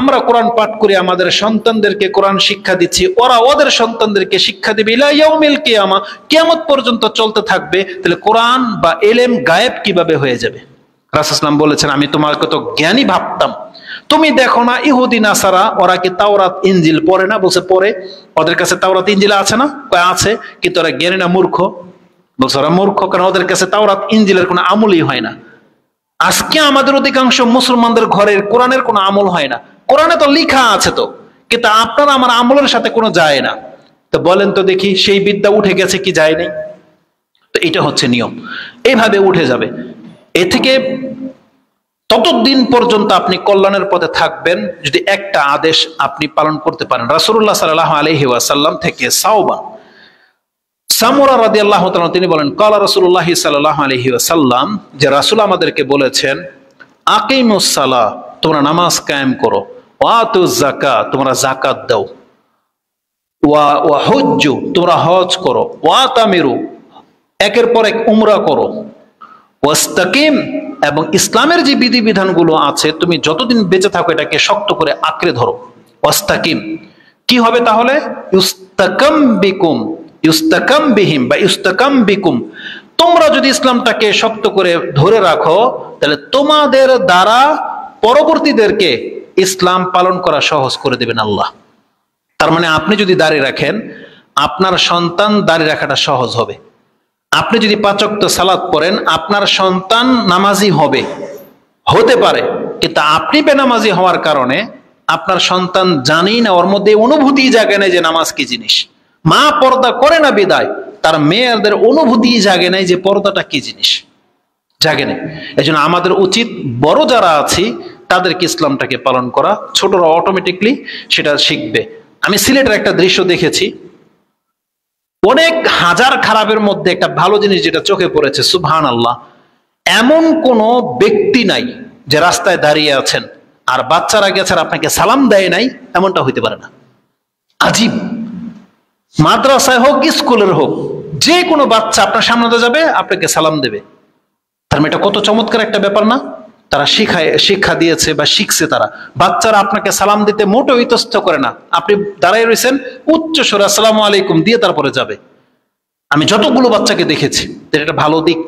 S1: আমরা কোরআন পাঠ করি, আমাদের সন্তানদেরকে কোরআন শিক্ষা দিচ্ছি, ওরা ওদের সন্তানদেরকে শিক্ষা দিবে ইলা ইয়াউমিল কিয়ামা, কিয়ামত পর্যন্ত চলতে থাকবে। তাহলে কোরআন বা এলেম গায়েব কিভাবে হয়ে যাবে? রাসূল সাল্লাল্লাহু আলাইহি ওয়াসাল্লাম বলেছেন আমি তোমাকে তো জ্ঞানী ভাবতাম, তুমি দেখো না ইহুদি নাসারা ওরা কি তাওরাত ইনজিল পড়ে না? বলছে পড়ে। ওদের কাছে তাওরাত ইনজিল আছে না? আছে, কিন্তু ওরা জ্ঞানী না মূর্খ? বলছে ওরা মূর্খ, কারণ ওদের কাছে তাওরাত ইনজিলের কোনো আমলই হয় না। আজকে আমাদের অধিকাংশ মুসলমানদের ঘরের কোরআনের কোনো আমল হয় না। কোরআনে তো লেখা আছে তো, কিন্তু আপনার আমার আমলের সাথে কোনো যায় না। তো বলেন তো দেখি সেই বিদ্যা উঠে গেছে কি যায় নাই? তো এটা হচ্ছে নিয়ম, এইভাবে উঠে যাবে। এ থেকে ততদিন পর্যন্ত আপনি কল্যাণের পথে থাকবেন যদি একটা আদেশ আপনি পালন করতে পারেন। রাসূলুল্লাহ সাল্লাল্লাহু আলাইহি ওয়াসাল্লাম থেকে সামুরা রাদিয়াল্লাহু তাআলা তিনি বলেন ক্বালা রাসূলুল্লাহ সাল্লাল্লাহু আলাইহি ওয়াসাল্লাম, যে রাসূল আমাদেরকে বলেছেন আকিমুস সালাহ, তোমরা নামাজ কায়েম করো, ওয়া আতুজ যাকাত, তোমরা যাকাত দাও, ওয়া হুজ্জু, তোমরা হজ করো, ওয়া তামিরু, একের পর এক উমরা করো, ওয়াস্তাকিম, এবং ইসলামের যে বিধিবিধানগুলো আছে তুমি যতদিন বেঁচে থাকো এটাকে শক্ত করে আঁকড়ে ধরো। ওয়াস্তাকিম কি হবে তাহলে? ইউস্তাকাম বিকুম, ইউস্তাকাম বিহিম বা ইউস্তাকাম বিকুম, তোমরা যদি ইসলামটাকে শক্ত করে ধরে রাখো তাহলে তোমাদের দ্বারা পরবর্তীদেরকে ইসলাম পালন করা সহজ করে দেবেন আল্লাহ। তার মানে আপনি যদি দাঁড়িয়ে রাখেন, আপনার সন্তান দাঁড়িয়ে রাখাটা সহজ হবে। আপনি যদি 5 ওয়াক্ত সালাত পড়েন, আপনার সন্তান নামাজি হবে, হতে পারে, কিন্তু আপনি বেনামাজি হওয়ার কারণে আপনার সন্তান জানেই না, ওর মধ্যে অনুভূতি জাগে না যে নামাজ কি জিনিস। মা পর্দা করে না বিদায় তার মেয়েদের অনুভূতি জাগে নাই যে পর্দাটা কি জিনিস, জাগে না। এই জন্য আমাদের উচিত বড় যারা আছি তাদেরকে ইসলামটাকে পালন করা, ছোটরা অটোমেটিকলি সেটা শিখবে। আমি সিলেটের একটা দৃশ্য দেখেছি, অনেক হাজার খারাপের মধ্যে একটা ভালো জিনিস যেটা চোখে পড়েছে, সুবহানাল্লাহ, এমন কোন ব্যক্তি নাই যে রাস্তায় দাঁড়িয়ে আছেন আর বাচ্চারা গেছে আর আপনাকে সালাম দেয় নাই, এমনটা হইতে পারে না। আজীব, মাদ্রাসায় হোক স্কুলের হোক, যে কোনো বাচ্চা আপনার সামনে যাবে আপনাকে সালাম দেবে। তার মানে এটা কত চমৎকার একটা ব্যাপার না? তারা শিক্ষা দিয়েছে বা শিখছে তারা। বাচ্চারা আপনাকে সালাম দিতে মোটেও ইতস্ত করে না, আপনি দাঁড়াই রয়েছেন উচ্চ স্বরে আসসালামু আলাইকুম দিয়ে তারপরে যাবে। আমি যতগুলো বাচ্চাকে দেখেছি, এটা ভালো দিক।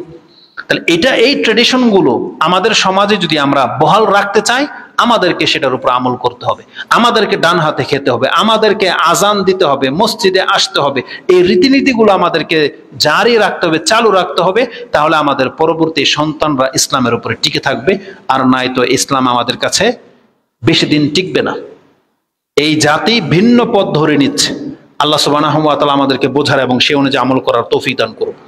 S1: তাহলে এটা, এই ট্রেডিশন গুলো আমাদের সমাজে যদি আমরা বহাল রাখতে চাই, আমাদেরকে সেটার উপর আমল করতে হবে। আমাদেরকে ডান হাতে খেতে হবে, আমাদেরকে আজান দিতে হবে, মসজিদে আসতে হবে, এই রীতিনীতিগুলো আমাদেরকে জারি রাখতে হবে, চালু রাখতে হবে। তাহলে আমাদের পরবর্তী সন্তানরা ইসলামের উপরে টিকে থাকবে, আর নাই তো ইসলাম আমাদের কাছে বেশি দিন টিকবে না। এই জাতি ভিন্ন পথ ধরে নিচ্ছে। আল্লাহ সুবহানাহু ওয়া তাআলা আমাদেরকে বোঝার এবং সে অনুযায়ী আমল করার তৌফিক দান করুন।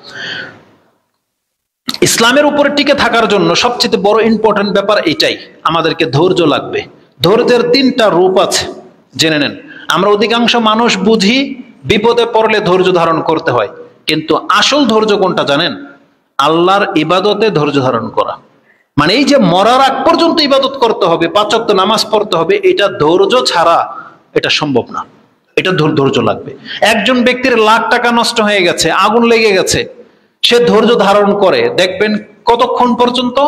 S1: ইসলামের উপরে টিকে থাকার জন্য সবচেয়ে বড় ইম্পর্টেন্ট ব্যাপার এটাই, আমাদেরকে ধৈর্য লাগবে। ধৈর্যের 3টা রূপ আছে, জেনে নেন। আমরা অধিকাংশ মানুষ বুঝি বিপদে পড়লে ধৈর্য ধারণ করতে হয়, কিন্তু আসল ধৈর্য কোনটা জানেন? আল্লাহর ইবাদতে ধৈর্য ধারণ করা।
S2: মানে এই যে মরার আগ পর্যন্ত ইবাদত করতে হবে, 5 ওয়াক্ত নামাজ পড়তে হবে, এটা ধৈর্য ছাড়া এটা সম্ভব না। এটা ধৈর্য লাগবে। একজন ব্যক্তির লাখ টাকা নষ্ট হয়ে গেছে, আগুন লেগে গেছে, সে ধৈর্য ধারণ করে, দেখবেন কতক্ষণ পর্যন্ত?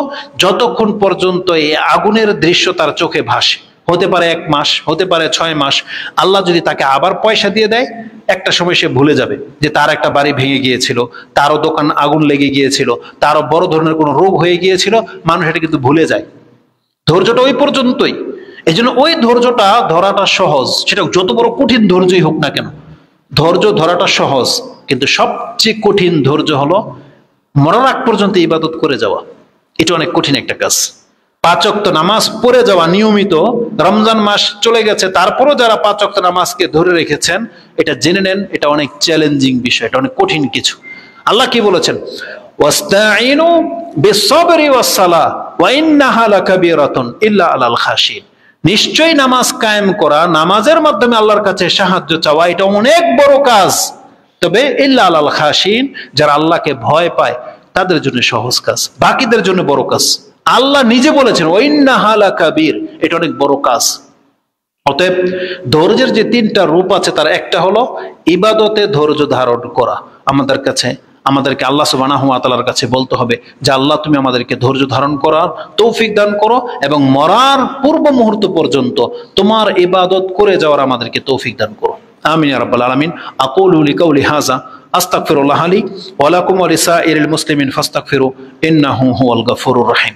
S2: যতক্ষণ পর্যন্ত এই আগুনের দৃশ্য তার চোখে ভাসে। হতে পারে 1 মাস, হতে পারে 6 মাস। আল্লাহ যদি তাকে আবার পয়সা দিয়ে দেয়, একটা সময় সে ভুলে যাবে যে তার একটা বাড়ি ভেঙে গিয়েছিল, তারও দোকান আগুন লেগে গিয়েছিল, তারও বড় ধরনের কোনো রোগ হয়ে গিয়েছিল, মানুষ এটা কিন্তু ভুলে যায়। ধৈর্যটা ওই পর্যন্তই। এই জন্য ওই ধৈর্যটা ধরাটা সহজ, সেটা যত বড় কঠিন ধৈর্যই হোক না কেন, ধৈর্য ধরাটা সহজ। কিন্তু সবচেয়ে কঠিন ধৈর্য হলো মরার আগ পর্যন্ত ইবাদত করে যাওয়া। এটা অনেক কঠিন একটা কাজ। 5 ওয়াক্ত নামাজ পড়ে যাওয়া নিয়মিত, রমজান মাস চলে গেছে তারপরও যারা 5 ওয়াক্ত নামাজকে ধরে রেখেছেন, এটা জেনে নেন এটা অনেক চ্যালেঞ্জিং বিষয়, এটা অনেক কঠিন কিছু। আল্লাহ কি বলেছেন? ওয়াস্তাঈনু বিস-সাবরি ওয়াস-সালাহ ওয়া ইন্নাহা লাকাবীরাতুন ইল্লা আলাল খাশিন। নিশ্চয়ই নামাজ কায়েম করা, নামাজের মাধ্যমে আল্লাহর কাছে সাহায্য চাওয়া, এটা অনেক বড় কাজ। তবে ইল্লা আলাল খাশিন, যারা আল্লাহকে ভয় পায় তাদের জন্য সহজ কাজ, বাকিদের জন্য বড় কাজ। আল্লাহ নিজে বলেছেন ওয়া ইন্নাহা লাকাবীর, এটা অনেক বড় কাজ। অতএব ধৈর্যের যে 3টা রূপ আছে, তার একটা হলো ইবাদতে ধৈর্য ধারণ করা। আমাদেরকে আল্লাহ সুবহানাহু ওয়া তাআলার কাছে বলতে হবে যে আল্লাহ তুমি আমাদেরকে ধৈর্য ধারণ করার তৌফিক দান করো, এবং মরার পূর্ব মুহূর্ত পর্যন্ত তোমার ইবাদত করে যাওয়ার আমাদেরকে তৌফিক দান করো। আমিন ইয়া রাব্বাল আলামিন। আকুলু লিকাউলি হাযা আস্তাগফিরুল্লাহ লি ওয়া লাকুম ওয়া লিসাইরিল মুসলিমিন ফাস্তাগফিরু ইন্নাহু হুয়াল গফুরুর রহিম।